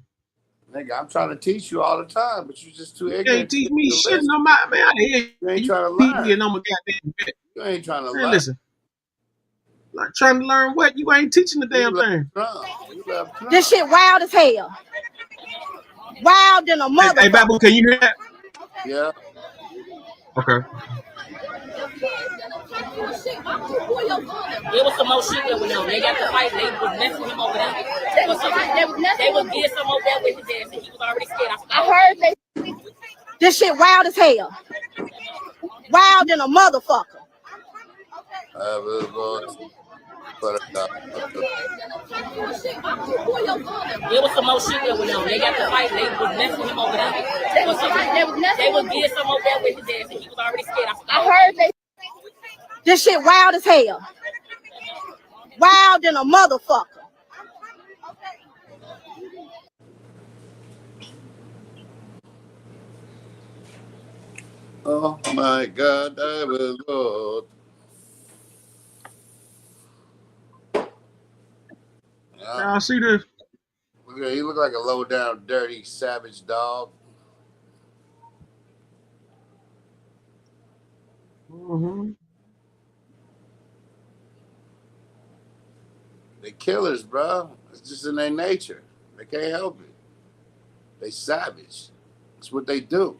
Nigga, I'm trying to teach you all the time, but you just too ignorant. You can't teach me shit no matter, man. You ain't trying to learn. And I'm a goddamn bitch. You ain't trying to man, learn. Listen. Like trying to learn what? You ain't teaching the damn thing. You love Trump. This shit wild as hell. Wild than a motherfucker. Hey, Babu, can you hear that? Yeah. Okay. It was some more shit that went on. They got to fight. They was messing him over there. They was getting some over there with his ass, and he was already scared. I heard they. This shit wild as hell. Wild than a motherfucker. I will go. It was some more shit that went on. They got to fight. They was messing him over there. They was getting some over there with his ass, and he was already scared. I heard they. This shit wild as hell. Wild than a motherfucker. Oh my God, I will go. Y'all see this? He look like a low down, dirty, savage dog. They killers, bro. It's just in their nature. They can't help it. They savage. That's what they do.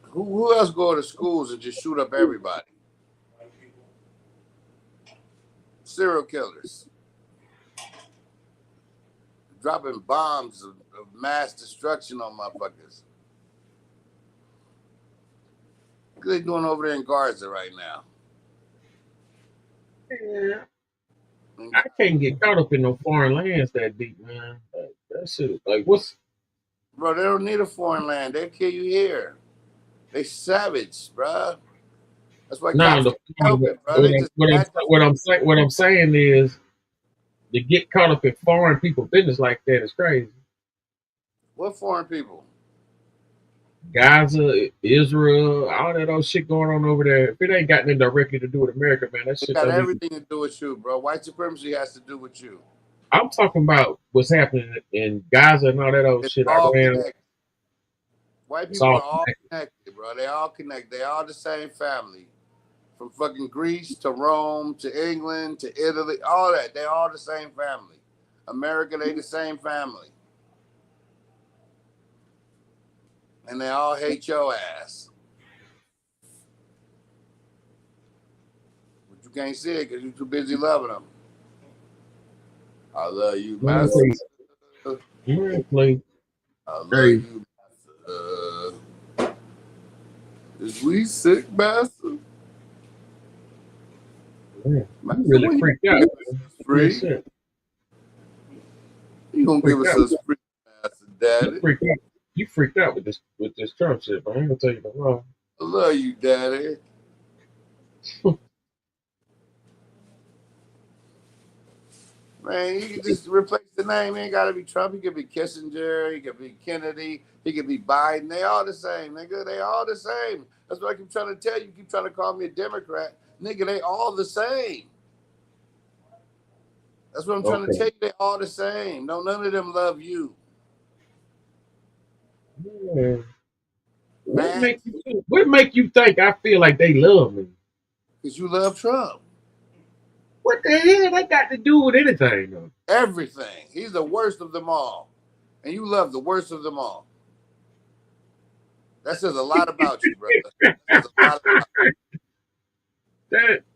Who else go to schools and just shoot up everybody? Serial killers. Dropping bombs of mass destruction on motherfuckers. What are they doing over there in Gaza right now? Yeah. I can't get caught up in no foreign lands that deep, man. That shit, like, what's... Bro, they don't need a foreign land. They'll kill you here. They savage, bro. That's why what I'm saying is to get caught up in foreign people business like that is crazy. What foreign people? Gaza, Israel, all that old shit going on over there. If it ain't got nothing directly to do with America, man, that shit got everything to do with you, bro. White supremacy has to do with you. I'm talking about what's happening in Gaza and all that old shit. White people are all connected, bro. They all connect. They all the same family. From fucking Greece to Rome to England to Italy, all that. They all the same family. America, they the same family. And they all hate your ass. But you can't see it because you're too busy loving them. I love you, master. I love you, master. Is we sick, master? Man, you really freaked out. Free? You gonna give us a free, master, daddy? You freaked out with this Trump shit, but I ain't gonna tell you no wrong. I love you, daddy. Man, you can just replace the name. He ain't gotta be Trump. He could be Kissinger. He could be Kennedy. He could be Biden. They all the same, nigga. They all the same. That's what I keep trying to tell you. You keep trying to call me a Democrat. Nigga, they all the same. That's what I'm trying to tell you. They all the same. No, none of them love you. Yeah. What make you think I feel like they love me? Because you love Trump. What the hell that got to do with anything, though? Everything. He's the worst of them all. And you love the worst of them all. That says a lot about you, brother. That says a lot about you.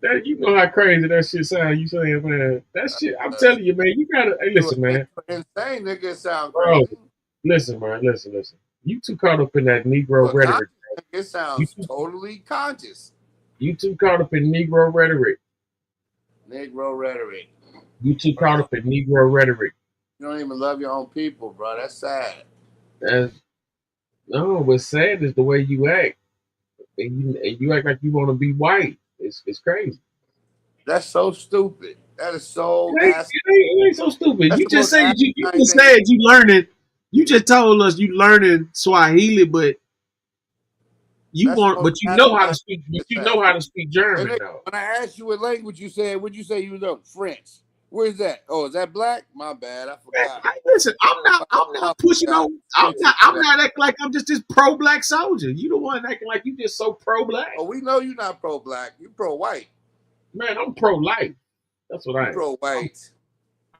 That you know how crazy that shit sound. You saying, man, that shit. I'm telling you, man. You gotta. Hey, listen, man. Insane nigga sound crazy. Bro, listen, man. Listen. You too caught up in that Negro rhetoric. It sounds totally conscious. You too caught up in Negro rhetoric. Negro rhetoric. You too caught up in Negro rhetoric. You don't even love your own people, bro. That's sad. No, what's sad is the way you act. And you act like you want to be white. It's crazy. That's so stupid. That is so. It ain't so stupid. You just said you learning. You just told us you learning Swahili, but you know how to speak. You know how to speak German, though. When I asked you what language you said, what'd you say you know? French. Where's that? Oh, is that black? My bad. I forgot. Listen, I'm not pushing on. I'm not acting like I'm just this pro-black soldier. You the one acting like you just so pro-black. Oh, we know you're not pro-black. You pro-white. Man, I'm pro-life. That's what I am. Pro-white.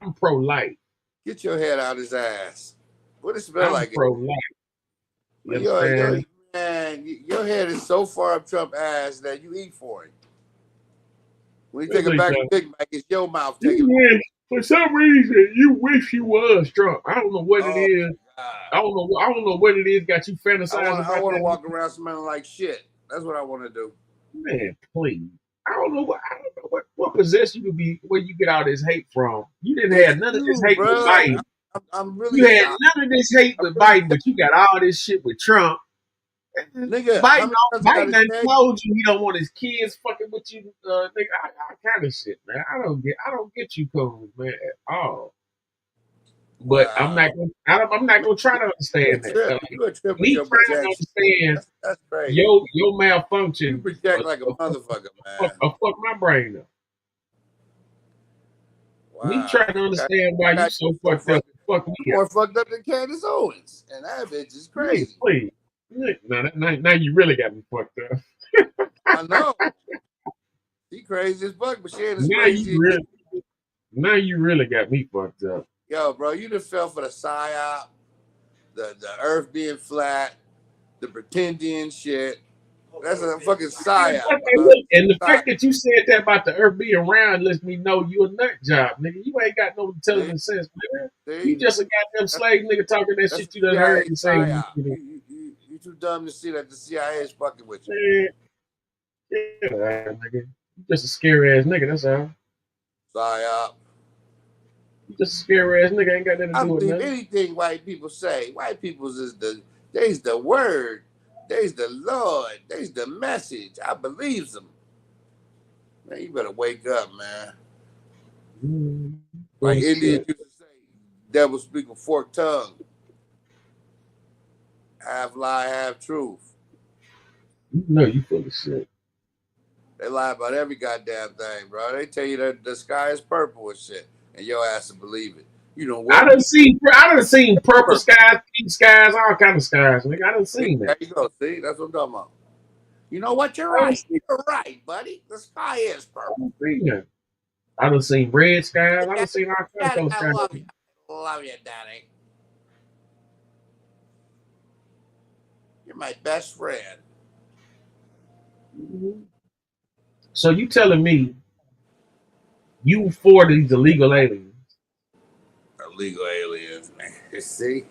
I'm pro-life. Get your head out his ass. What it smell like? Pro-life. Man, your head is so far up Trump's ass that you eat for it. When you take it back to Big Mac, it's your mouth taking it. For some reason, you wish you was Trump. I don't know what it is. I don't know what it is got you fantasizing. I want to walk around smelling like shit. That's what I want to do. Man, please. I don't know what possessed you to be where you get all this hate from. You didn't have none of this hate with Biden. I'm really. You had none of this hate with Biden, but you got all this shit with Trump. Nigga, Biden done told you he don't want his kids fucking with you, nigga. I kind of shit, man. I don't get you cool, man, at all. But I'm not gonna try to understand that. Me trying to understand that's crazy. Your malfunction. You project like a motherfucker, man. Fuck my brain up. Wow. Me trying to understand why you so fucked up. Fuck me more fucked up than Candace Owens, and that bitch is crazy. Please. Now you really got me fucked up. I know. She crazy as fuck, but she ain't as crazy. Now you really got me fucked up. Yo, bro, you just fell for the psyop, the earth being flat, the pretending shit. That's a fucking psyop. And the fact that you said that about the earth being round lets me know you a nut job, nigga. You ain't got no intelligent sense, man. You just a goddamn slave nigga talking that shit you done heard and saying. You too dumb to see that the CIA is fucking with you. Yeah, nigga. You just a scary ass nigga, that's all. Psyop. You just a scary ass nigga, ain't got nothing to do with nothing. Anything white people say, white people's is they's the word. There's the Lord. There's the message. I believe them. Man, you better wake up, man. Like Indians used to say, devil speak with forked tongue. Half lie, half truth. You know you full of shit. They lie about every goddamn thing, bro. They tell you that the sky is purple and shit, and your ass to believe it. You know what? I done seen purple skies, pink skies, all kind of skies. Nigga, I done seen that. There you go. See, that's what I'm talking about. You know what? You're right. You're right, buddy. The sky is purple. I done seen red skies. I done seen all kinds of skies. Love you, Daddy. You're my best friend. Mm-hmm. So you telling me you for these illegal aliens? Illegal aliens, man. See?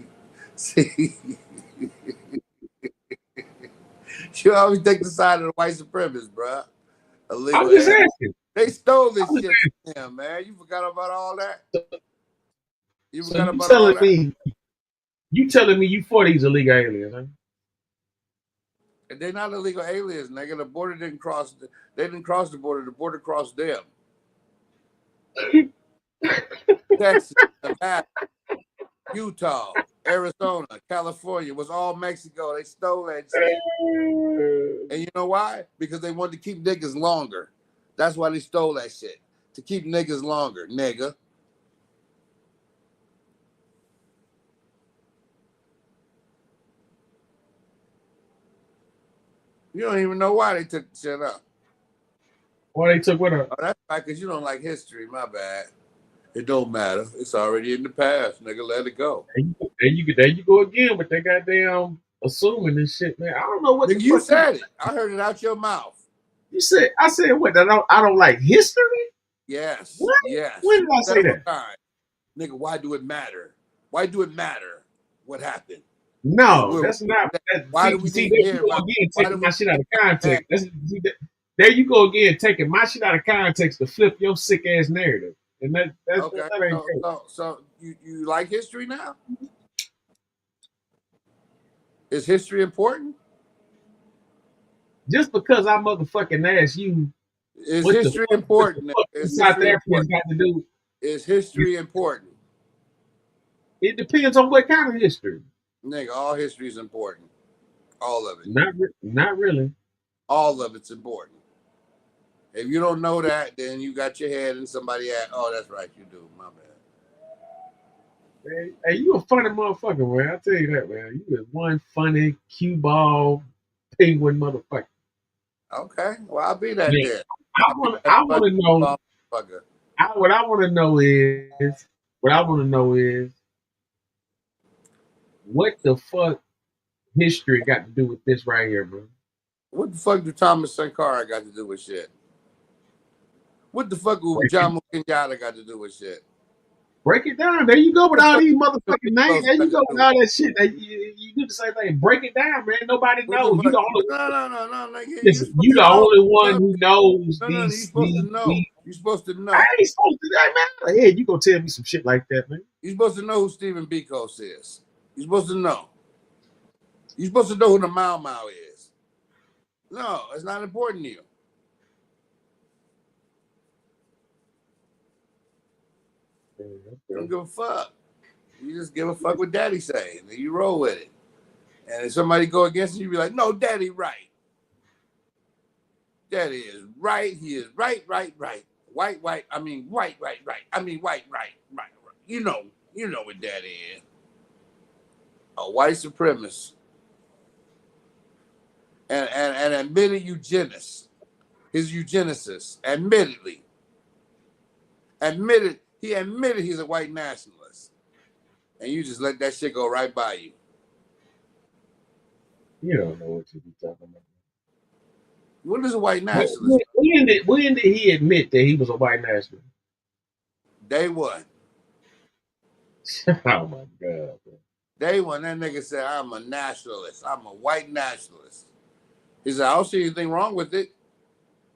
You always take the side of the white supremacists, bro. Illegal I'm just asking. They stole this shit from him, man. You forgot about all that? You telling me you for these illegal aliens, huh? They're not illegal aliens, nigga. The border didn't cross. They didn't cross the border. The border crossed them. Texas, Nevada, Utah, Arizona, California was all Mexico. They stole that shit. And you know why? Because they wanted to keep niggas longer. That's why they stole that shit. To keep niggas longer, nigga. You don't even know why they took the shit up. Why they took what up? Oh, that's right, because you don't like history. My bad. It don't matter. It's already in the past, nigga. Let it go. There you go again with that goddamn assuming this shit, man. I don't know what nigga, you said it. I heard it out your mouth. I said what? I don't like history? Yes. What? Yes. When did I say that? Time. Nigga, why do it matter? Why do it matter what happened? No, that's not. Why do we see there you go again taking my shit out of context? There you go again taking my shit out of context to flip your sick ass narrative. And that's okay. That ain't so you like history now? Is history important? Just because I motherfucking ask you, is history important? South Africans got to do? Is history important? It depends on what kind of history. Nigga, all history is important. All of it. Not really. All of it's important. If you don't know that, then you got your head in somebody at. Oh, that's right, you do. My bad. Man, hey, you a funny motherfucker, man. I tell you that, man. You is one funny cue ball penguin motherfucker. Okay, well I'll be that Man, then. I want to know. What I want to know is, what the fuck history got to do with this right here, bro? What the fuck do Thomas Sankara got to do with shit? What the fuck do Jomo Kenyatta got to do with shit? Break it down. There you go with all these motherfucking names. There you go with all that shit. You do the same thing. Break it down, man. Nobody knows. You the only listen, you the only one who knows these. You're supposed to know. You're supposed to know. I ain't supposed to know, man. Hey, you gonna tell me some shit like that, man? You're supposed to know who Stephen Biko is. You're supposed to know. You're supposed to know who the Mau Mau is. No, it's not important to you. You don't give a fuck. You just give a fuck what Daddy say, and then you roll with it. And if somebody go against you, you be like, "No, Daddy, right. Daddy is right. He is right. White. I mean, white, right. I mean, white, right. You know what Daddy is. A white supremacist and admitted eugenist. His eugenicist he admitted he's a white nationalist, and you just let that shit go right by you. You don't know what you be talking about. What is a white nationalist? When did he admit that he was a white nationalist? Day one. Oh my God. Bro. Day one, that nigga said, "I'm a nationalist. I'm a white nationalist." He said, "I don't see anything wrong with it,"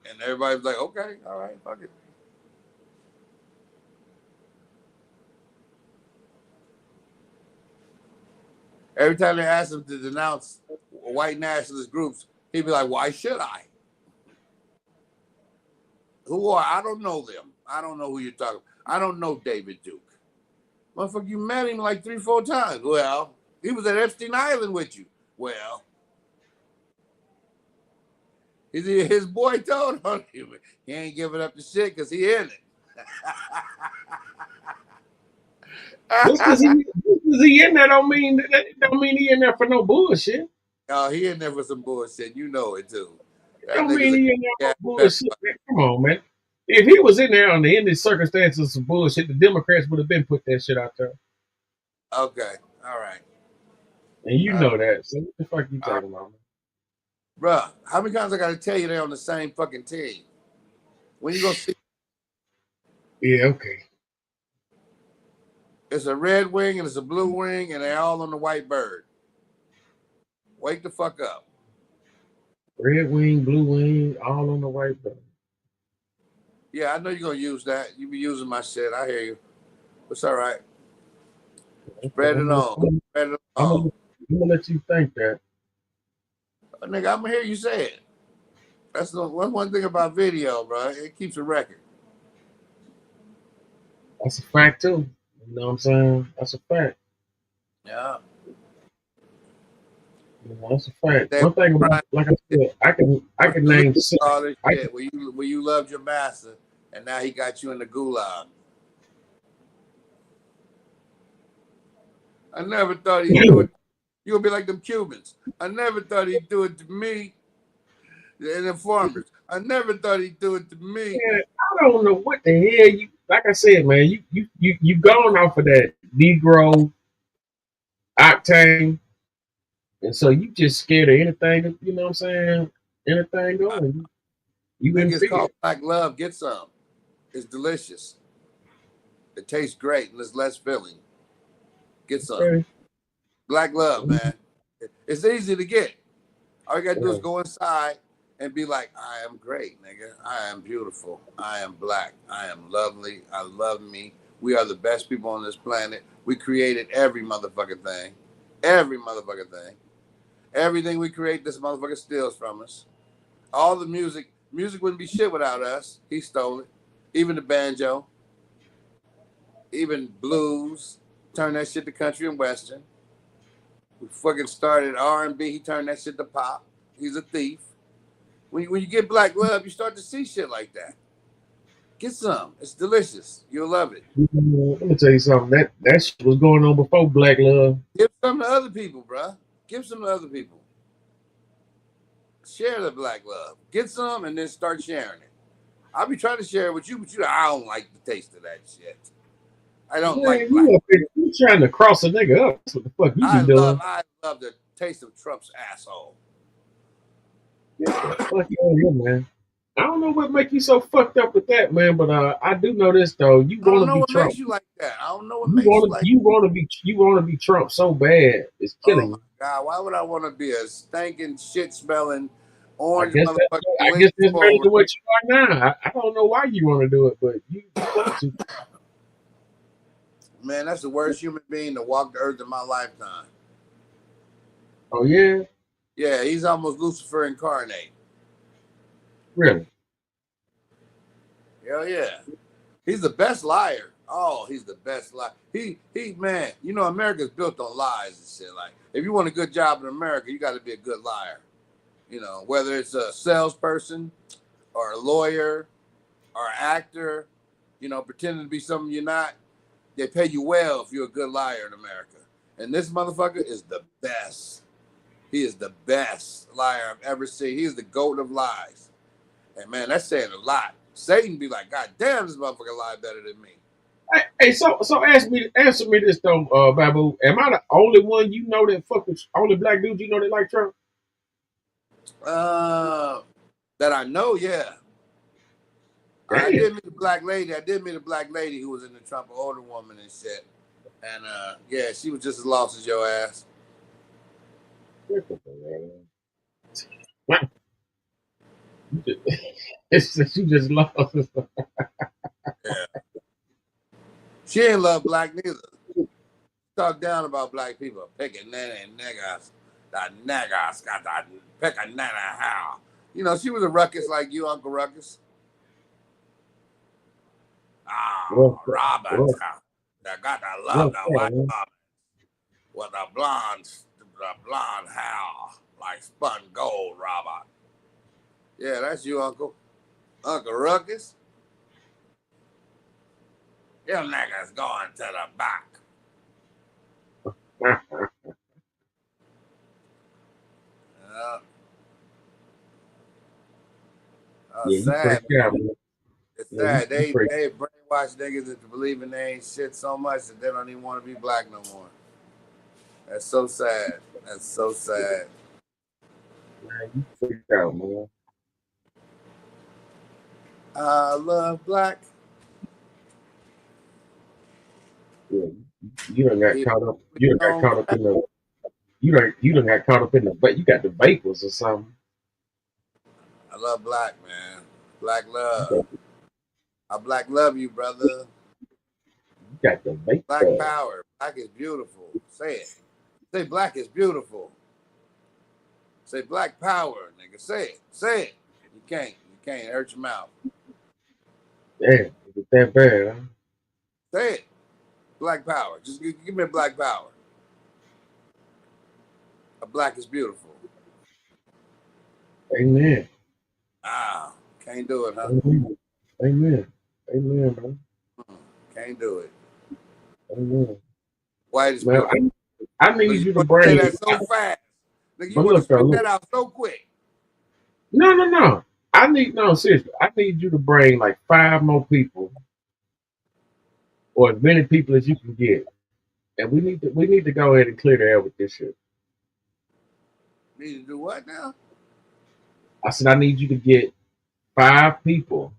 and everybody's like, "Okay, all right, fuck it." Every time they ask him to denounce white nationalist groups, he'd be like, "Why should I? Who are? I don't know them. I don't know who you're talking about. I don't know David Duke. Motherfucker, you met him like 3-4 times. Well, he was at Epstein Island with you. Well, his boy told him he ain't giving up the shit because he in it." Just because he in there don't mean he in there for no bullshit. Oh, he in there for some bullshit. You know it too. Don't mean he in there for bullshit. Man. Come on, man. If he was in there under any circumstances of some bullshit, the Democrats would have been put that shit out there. Okay, all right. And you know that. So what the fuck you talking about, man? Bruh, how many times I gotta tell you they're on the same fucking team? When you gonna see? Yeah, okay. It's a red wing and it's a blue wing, and they're all on the white bird. Wake the fuck up. Red wing, blue wing, all on the white bird. Yeah, I know you're gonna use that. You be using my shit. I hear you. It's all right. Spread it on. Spread it on. I'm gonna let you think that. Nigga, I'm gonna hear you say it. That's the one thing about video, bro. It keeps a record. That's a fact too. You know what I'm saying? That's a fact. Yeah. You know, that's a fact. One thing about, like I said, I can name all this shit where you loved your master and now he got you in the gulag. I never thought he'd do it. You gonna be like them Cubans. I never thought he'd do it to me. And the farmers. I never thought he'd do it to me. Man, I don't know what the hell you. Like I said, man, you gone off of that Negro octane, and so you just scared of anything. You know what I'm saying? Anything going. You think it's called Black Love. Get some. It's delicious. It tastes great and it's less filling. Get some. Okay. Black Love, man. It's easy to get. All you gotta do is go inside and be like, "I am great, nigga. I am beautiful. I am black. I am lovely. I love me. We are the best people on this planet. We created every motherfucking thing. Every motherfucking thing. Everything we create, this motherfucker steals from us. All the music wouldn't be shit without us. He stole it. Even the banjo. Even blues. Turned that shit to country and western. We fucking started R&B. He turned that shit to pop. He's a thief. When you get black love, you start to see shit like that. Get some. It's delicious. You'll love it. Let me tell you something. That shit was going on before black love. Give some to other people, bruh. Give some to other people. Share the black love. Get some and then start sharing it. I'll be trying to share it with you, but I don't like the taste of that shit. I don't like black. You trying to cross a nigga up. That's what the fuck you be doing. I love the taste of Trump's asshole. Yeah, fuck yeah, man. I don't know what make you so fucked up with that, man, but I do know this though. You want to be Trump. Makes you like that. I don't know what makes you like. You want to be Trump so bad. It's killing you. Oh my God! Why would I want to be a stinking, shit smelling, orange I motherfucker? guess that's better than what you are now. I don't know why you want to do it, but you want to. Man, that's the worst human being to walk the earth in my lifetime. Oh yeah. Yeah, he's almost Lucifer incarnate. Really? Hell yeah. He's the best liar. Oh, he's the best liar. He man, you know, America's built on lies and shit. Like, if you want a good job in America, you got to be a good liar. You know, whether it's a salesperson or a lawyer or an actor, you know, pretending to be something you're not, they pay you well if you're a good liar in America. And this motherfucker is the best. He is the best liar I've ever seen. He is the goat of lies. And man, that's saying a lot. Satan be like, God damn, this motherfucker lied better than me. Hey, so answer me this though, Babu. Am I the only one you know that fuck with only black dudes you know that like Trump? That I know, yeah. Damn. I did meet a black lady who was in the Trump, an older woman and shit. And yeah, she was just as lost as your ass. She just lost. Yeah. She ain't love black neither. Talk down about black people. Picking niggas. The niggas got that picking nana how. You know, she was a ruckus like you, Uncle Ruckus. Robert. They got to love the white woman with the blonde hair like spun gold, Robert. Yeah, that's you, Uncle. Uncle Ruckus. Them niggas going to the back. Sad. It's sad. They brainwash niggas into believing they ain't shit so much that they don't even want to be black no more. That's so sad. That's so sad. Man, you freaked out, man. I love black. Yeah, you done got caught up. You done got caught up in the. You done got caught up in the. But you got the vapors or something. I love black, man. Black love. I black love you, brother. You got the vapors. Black power. Black is beautiful. Say it. Say black is beautiful. Say black power, nigga. Say it. Say it. You can't. You can't. It hurts your mouth. Damn, it's that bad, huh? Say it. Black power. Just give me black power. A black is beautiful. Amen. Can't do it, huh? Amen. Amen, man. Can't do it. Amen. White is beautiful. I need you to bring say that so fast. Like you want to spit that out so quick. No. Seriously. I need you to bring like 5 more people, or as many people as you can get, and we need to go ahead and clear the air with this shit. Need to do what now? I said I need you to get 5 people,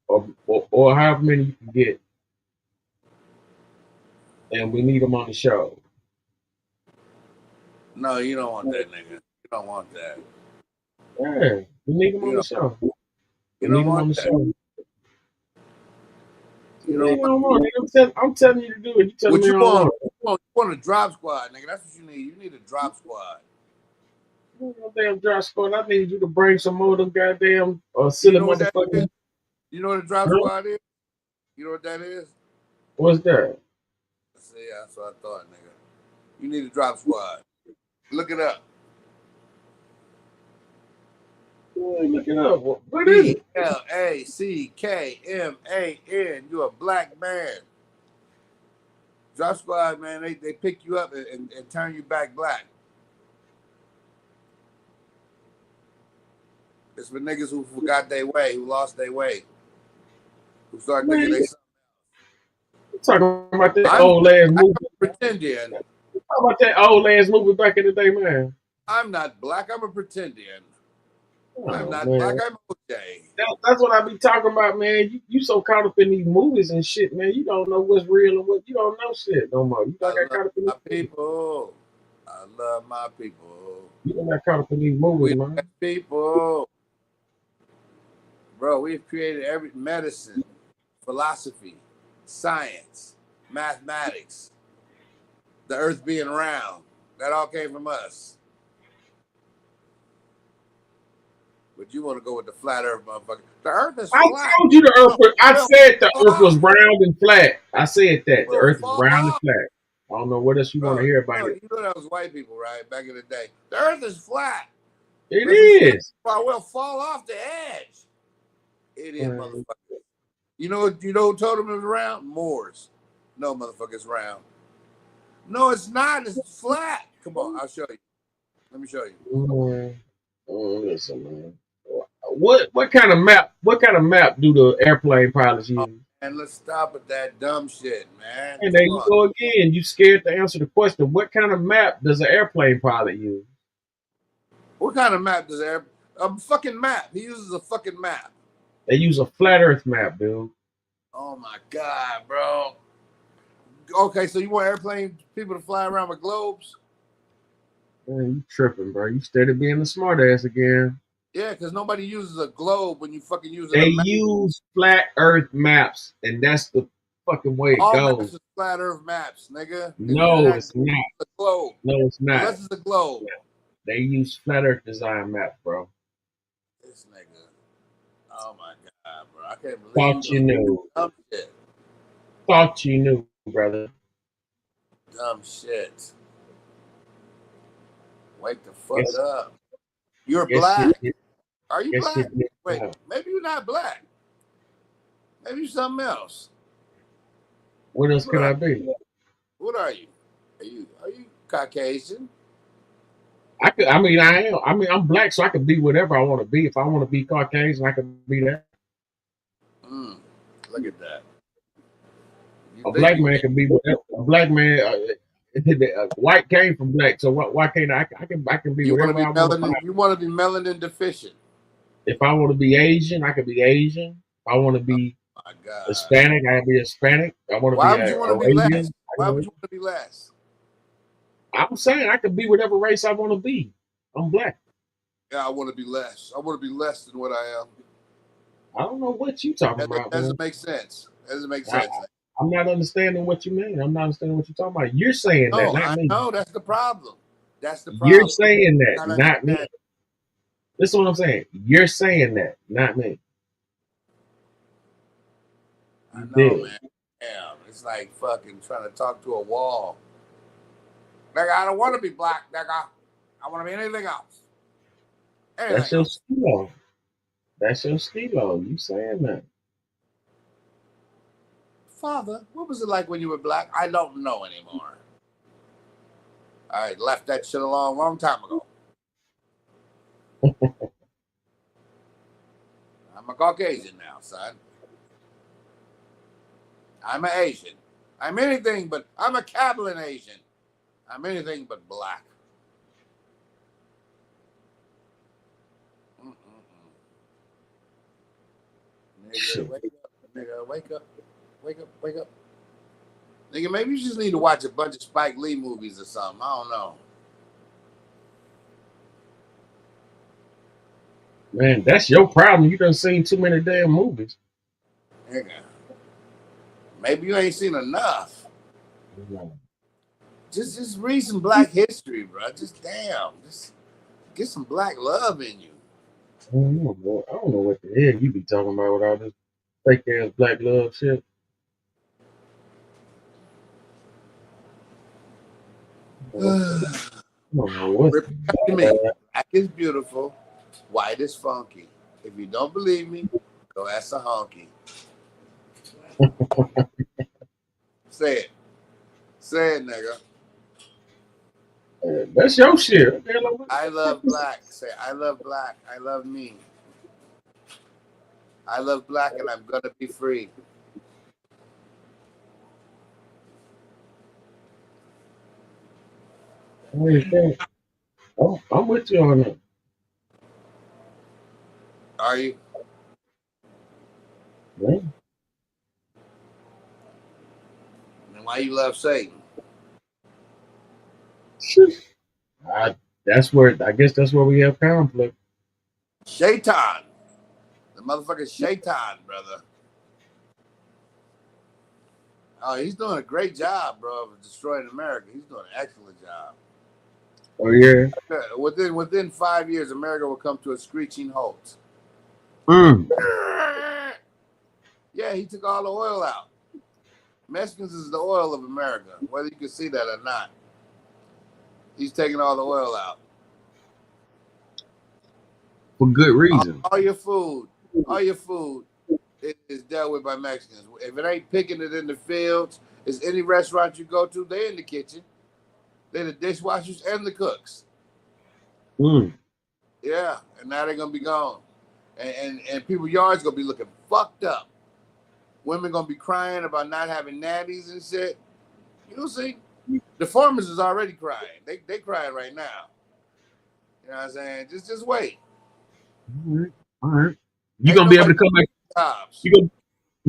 or however many you can get, and we need them on the show. No, you don't want that, nigga. You don't want that. Yeah, we need them on the show. You don't want that. You don't want it. I'm telling you to do it. You telling me you want? You want a drop squad, nigga. That's what you need. You need a drop squad. No damn drop squad. I need you to bring some more of them goddamn silly motherfuckers. You know what a drop squad is? You know what that is? What's that? See, that's what I thought, nigga. You need a drop squad. Look it up. Look it up. What is it? BLACKMAN. You a black man. Drop Squad, man, they pick you up and turn you back black. It's for niggas who forgot their way, who lost their way, who start thinking they something else. Talking about that old ass movie. Pretendian. How about that old ass movie back in the day, man? I'm not black. I'm a pretendian. Oh, I'm not man. black. I'm OJ. That's what I be talking about, man. You so caught up in these movies and shit, man. You don't know what's real and what you don't know shit no more. You got caught up in my people. I love my people. You don't got caught up in these movies, man. People. Bro, we've created every medicine, philosophy, science, mathematics, the earth being round. That all came from us. But you want to go with the flat earth, motherfucker. The earth is flat. I told you the earth was, I said the earth was round and flat. I said that. The earth is round and flat. I don't know what else you want to hear about it. You know that was white people, right? Back in the day. The earth is flat. It is. We'll fall off the edge. It is, motherfucker. You know who told them it was round? Moors. No, motherfucker, it's round. No, it's not. It's flat. Come on, I'll show you. Let me show you. Listen, man. What kind of map? What kind of map do the airplane pilots use? And let's stop with that dumb shit, man. And there you go again. You scared to answer the question. What kind of map does an airplane pilot use? What kind of map does a fucking map? He uses a fucking map. They use a flat Earth map, dude. Oh my god, bro. Okay, so you want airplane people to fly around with globes? Man, you tripping, bro. You steady being a smart ass again. Yeah, because nobody uses a globe when you fucking use it. They use flat Earth maps, and that's the fucking way it goes. Maps are flat Earth maps, nigga. No, it's not. A globe. No, it's not. Unless it's a globe. Yeah. They use flat Earth design maps, bro. This nigga. Oh my god, bro. I can't believe Thought you knew. Dumb shit. Thought you knew, brother. Dumb shit. Wake the fuck up. You're black. Are you black? Wait, maybe you're not black. Maybe you're something else. What else could I be? What are you? Are you Caucasian? I am. I'm black, so I can be whatever I want to be. If I want to be Caucasian, I can be that. Look at that. A black man can be whatever. A black man, white came from black, so why can't I can be whatever I want to be. You want to be melanin deficient. If I want to be Asian, I can be Asian. If I want to be Hispanic, I can be Hispanic. I want to Why be would you want to be less? Why would you want to be less? I'm saying I can be whatever race I want to be. I'm black. Yeah, I want to be less. I want to be less than what I am. I don't know what you talking about. That doesn't make sense. That doesn't make sense. I'm not understanding what you mean. I'm not understanding what you're talking about. You're saying that, not me. No, that's the problem. That's the problem. You're saying that, not me. Listen to what I'm saying. You're saying that, not me. I know, man. Damn, it's like fucking trying to talk to a wall. Nigga, I don't want to be black, nigga. I want to be anything else. That's your stilo. That's your stilo. You saying that. Father, what was it like when you were black? I don't know anymore. I left that shit alone a long time ago. I'm a Caucasian now, son. I'm an Asian. I'm anything but, I'm a Kabbalah Asian. I'm anything but black. Nigga, wake up. Nigga, wake up. Wake up, wake up. Nigga, maybe you just need to watch a bunch of Spike Lee movies or something. I don't know. Man, that's your problem. You done seen too many damn movies. Nigga. Maybe you ain't seen enough. Just read some black history, bro. Just get some black love in you. I don't know what the hell you be talking about with all this fake ass black love shit. Black is beautiful. White is funky. If you don't believe me, go ask a honky. Say it. Say it, nigga. That's your shit. I love black. Say, I love black. I love me. I love black and I'm gonna be free. I'm with you on that. Are you? Yeah. And why you love Satan? That's where I guess that's where we have conflict. Shaitan. The motherfucking Shaitan, brother. Oh, he's doing a great job, bro, of destroying America. He's doing an excellent job. Oh yeah. Within 5 years, America will come to a screeching halt. Yeah, he took all the oil out. Mexicans is the oil of America, whether you can see that or not. He's taking all the oil out. For good reason. All your food is dealt with by Mexicans. If it ain't picking it in the fields, it's any restaurant you go to, they're in the kitchen. They're the dishwashers and the cooks. Yeah, and now they're gonna be gone. And people's yards gonna be looking fucked up. Women gonna be crying about not having natties and shit. You'll see. The farmers is already crying. They crying right now. You know what I'm saying? Just wait. All right. You're gonna be able to come back. Jobs. You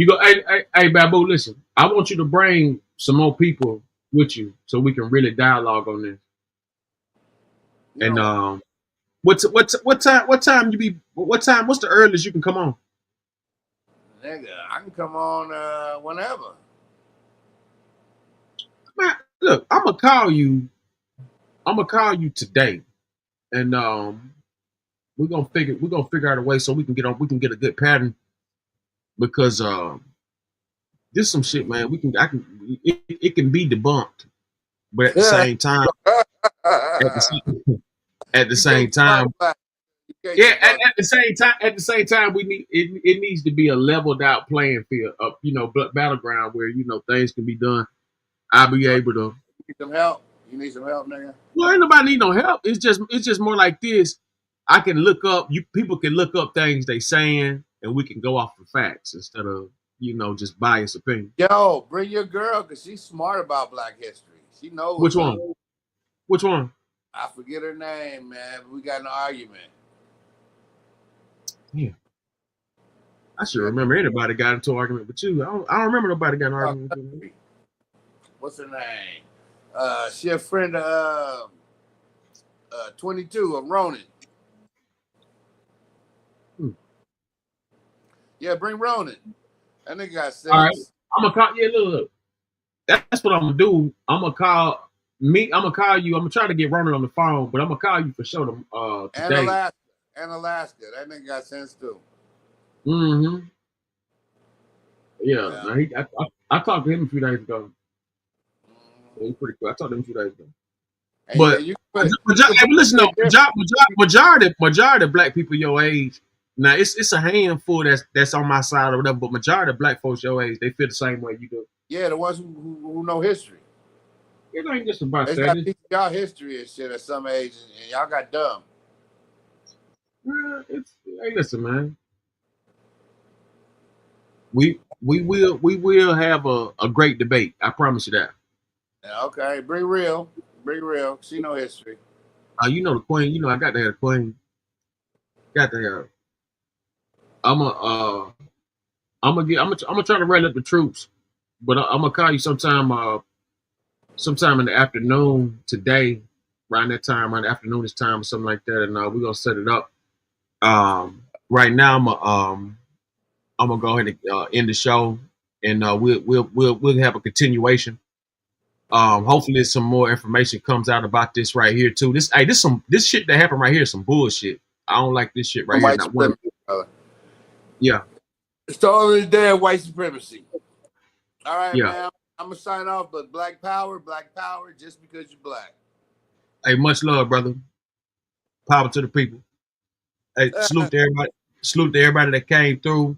go, hey, Babu, listen. I want you to bring some more people with you so we can really dialogue on this. And what's the earliest you can come on? Nigga, I can come on whenever. Man, look, I'm gonna call you today, and we're gonna figure out a way so we can get a good pattern, because this some shit, man. It can be debunked, but at the same time, at the same time, we need it needs to be a leveled out playing field, battleground where things can be done. I'll be able to. You need some help? You need some help, nigga? Well, ain't nobody need no help. It's just more like this. I can look up. People can look up things they saying, and we can go off the facts instead of just biased opinion. Yo, bring your girl, because she's smart about Black history. She knows. Which one? Which one? I forget her name, man. But we got an argument. Yeah. I should remember anybody got into an argument with you. I don't remember nobody got an argument with you. What's her name? She a friend of 22 of Ronan. Yeah, bring Ronan. That nigga got sense. All right. I'm gonna call look. That's what I'm gonna do. I'm gonna call you. I'm gonna try to get Ronan on the phone, but I'm gonna call you for sure today. And Alaska. That nigga got sense too. Mm-hmm. Yeah. I talked to him a few days ago. He's pretty cool. I talked to him a few days ago. But listen, majority of black people your age. Now it's a handful that's on my side or whatever, but majority of black folks your age, they feel the same way you do. Yeah, the ones who know history. It ain't just about that. They got to teach y'all history and shit at some age, and y'all got dumb. Hey, listen, man. We will have a great debate. I promise you that. Yeah, okay, bring real. She know history. The queen. I got to have a queen. Got to have. I'm gonna try to rally up the troops, but I'm gonna call you sometime in the afternoon today, around that time, around the afternoon time or something like that, and we're gonna set it up. Right now, I'm gonna go ahead and end the show, and we'll have a continuation. Hopefully some more information comes out about this right here too. This shit that happened right here is some bullshit. I don't like this shit right here. Not one. Yeah. It's the only day of white supremacy. All right, man. I'm gonna sign off, but black power, just because you're black. Hey, much love, brother. Power to the people. Hey, salute to everybody. Salute to everybody that came through.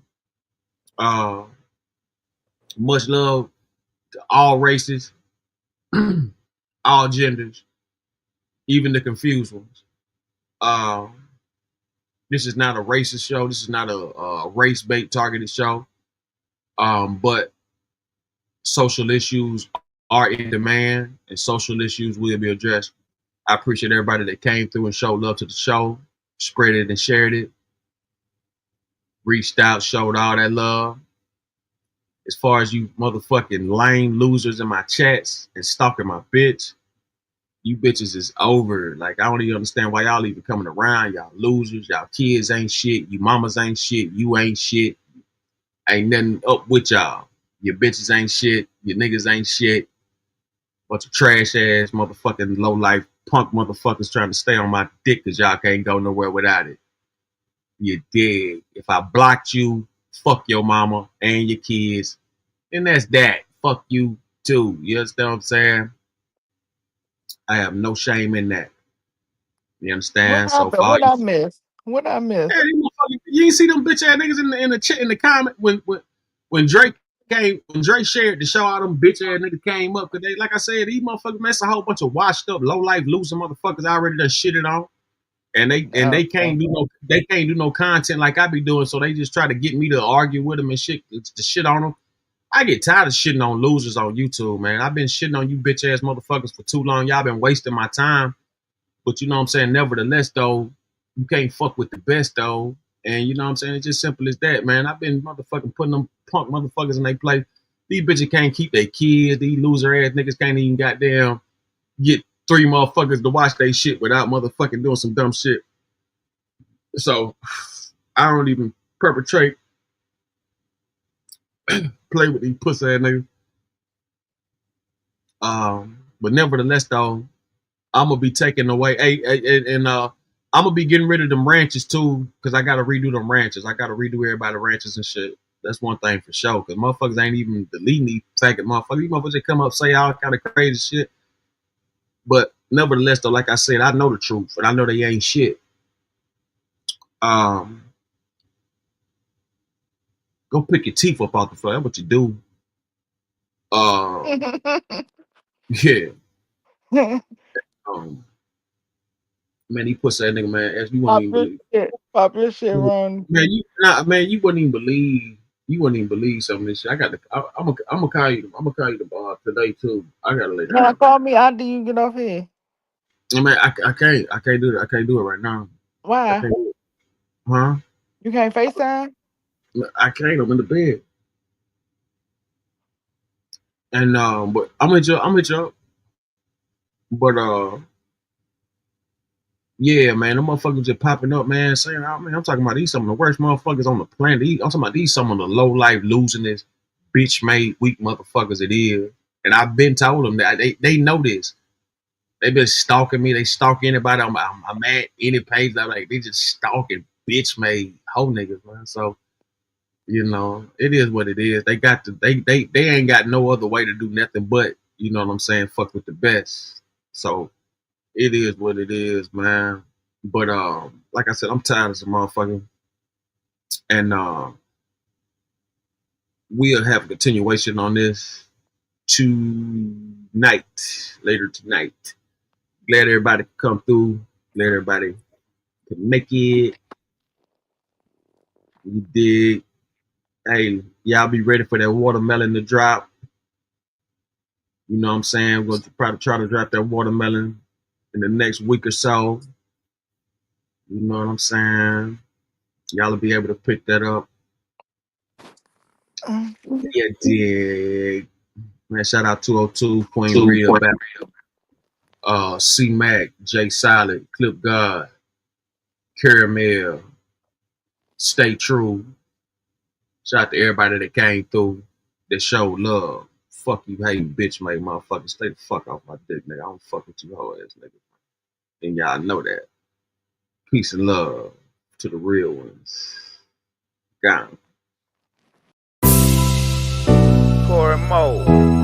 Much love to all races, all genders, even the confused ones. This is not a racist show. This is not a race bait targeted show. But social issues are in demand, and social issues will be addressed. I appreciate everybody that came through and showed love to the show, spread it and shared it, reached out, showed all that love. As far as you motherfucking lame losers in my chats and stalking my bitch, you bitches is over. Like, I don't even understand why y'all even coming around. Y'all losers. Y'all kids ain't shit. You mamas ain't shit. You ain't shit. Ain't nothing up with y'all. Your bitches ain't shit. Your niggas ain't shit. Bunch of trash ass motherfucking low life punk motherfuckers trying to stay on my dick because y'all can't go nowhere without it. You dig. If I blocked you, fuck your mama and your kids. And that's that. Fuck you too. You understand what I'm saying? I have no shame in that. You understand? What So for happened? all What you, I missed? What I missed? yeah, you ain't see them bitch ass niggas in the comment when Drake shared the show, all them bitch ass niggas came up because they, like I said, these motherfuckers, that's a whole bunch of washed up, low life, loser motherfuckers already done shitted on. And they can't do no content like I be doing, so they just try to get me to argue with them and shit to shit on them. I get tired of shitting on losers on YouTube, man. I've been shitting on you bitch ass motherfuckers for too long. Y'all been wasting my time. But you know what I'm saying? Nevertheless, though, you can't fuck with the best, though. And you know what I'm saying? It's just simple as that, man. I've been motherfucking putting them punk motherfuckers in their place. These bitches can't keep their kids. These loser ass niggas can't even goddamn get 3 motherfuckers to watch their shit without motherfucking doing some dumb shit. So I don't even perpetrate, play with these pussy ass niggas. But nevertheless, though, I'm gonna be taking away, and I'm gonna be getting rid of them ranches too, because I gotta redo them ranches. I gotta redo everybody's ranches and shit. That's one thing for sure, because motherfuckers ain't even deleting these faggot motherfuckers. These motherfuckers come up say all kind of crazy shit. But nevertheless, though, like I said, I know the truth, and I know they ain't shit. Go pick your teeth up off the floor. That's what you do. Yeah. Man, he pussy that nigga, man. As you wouldn't even believe. Pop your shit, Ron. Man, you wouldn't even believe. You wouldn't even believe some of this shit. I'm gonna call you. I'm gonna call you today too. I gotta let Can I call me after you get off here? I mean, I can't do it. I can't do it right now. Why? Huh? You can't FaceTime? I can't. I'm in the bed. And but I'm hit you up. But yeah, man, them motherfuckers just popping up, man, saying, oh, man, I'm talking about these some of the worst motherfuckers on the planet. I'm talking about these some of the low life, losingest, bitch made, weak motherfuckers it is. And I've been told them that they know this. They been stalking me. They stalk anybody. I'm at any page. I'm like, they just stalking bitch made hoe niggas, man. So, you know, it is what it is. They ain't got no other way to do nothing but, you know what I'm saying, fuck with the best. So it is what it is, man. But like I said, I'm tired of some motherfucking, and we'll have a continuation on this later tonight. Glad everybody could come through. Glad everybody could make it. You dig? Hey, y'all be ready for that watermelon to drop. You know what I'm saying? We're gonna probably try to drop that watermelon in the next week or so. You know what I'm saying? Y'all will be able to pick that up. Yeah, dig. Man, shout out 202, Queen Rhea, C Mac, J Solid, Clip God, Caramel, Stay True. Shout out to everybody that came through that showed love. Fuck you, hating bitch made motherfucker. Stay the fuck off my dick, nigga. I don't fuck with you hoe ass nigga. And y'all know that. Peace and love to the real ones. Gone. Corey Moe.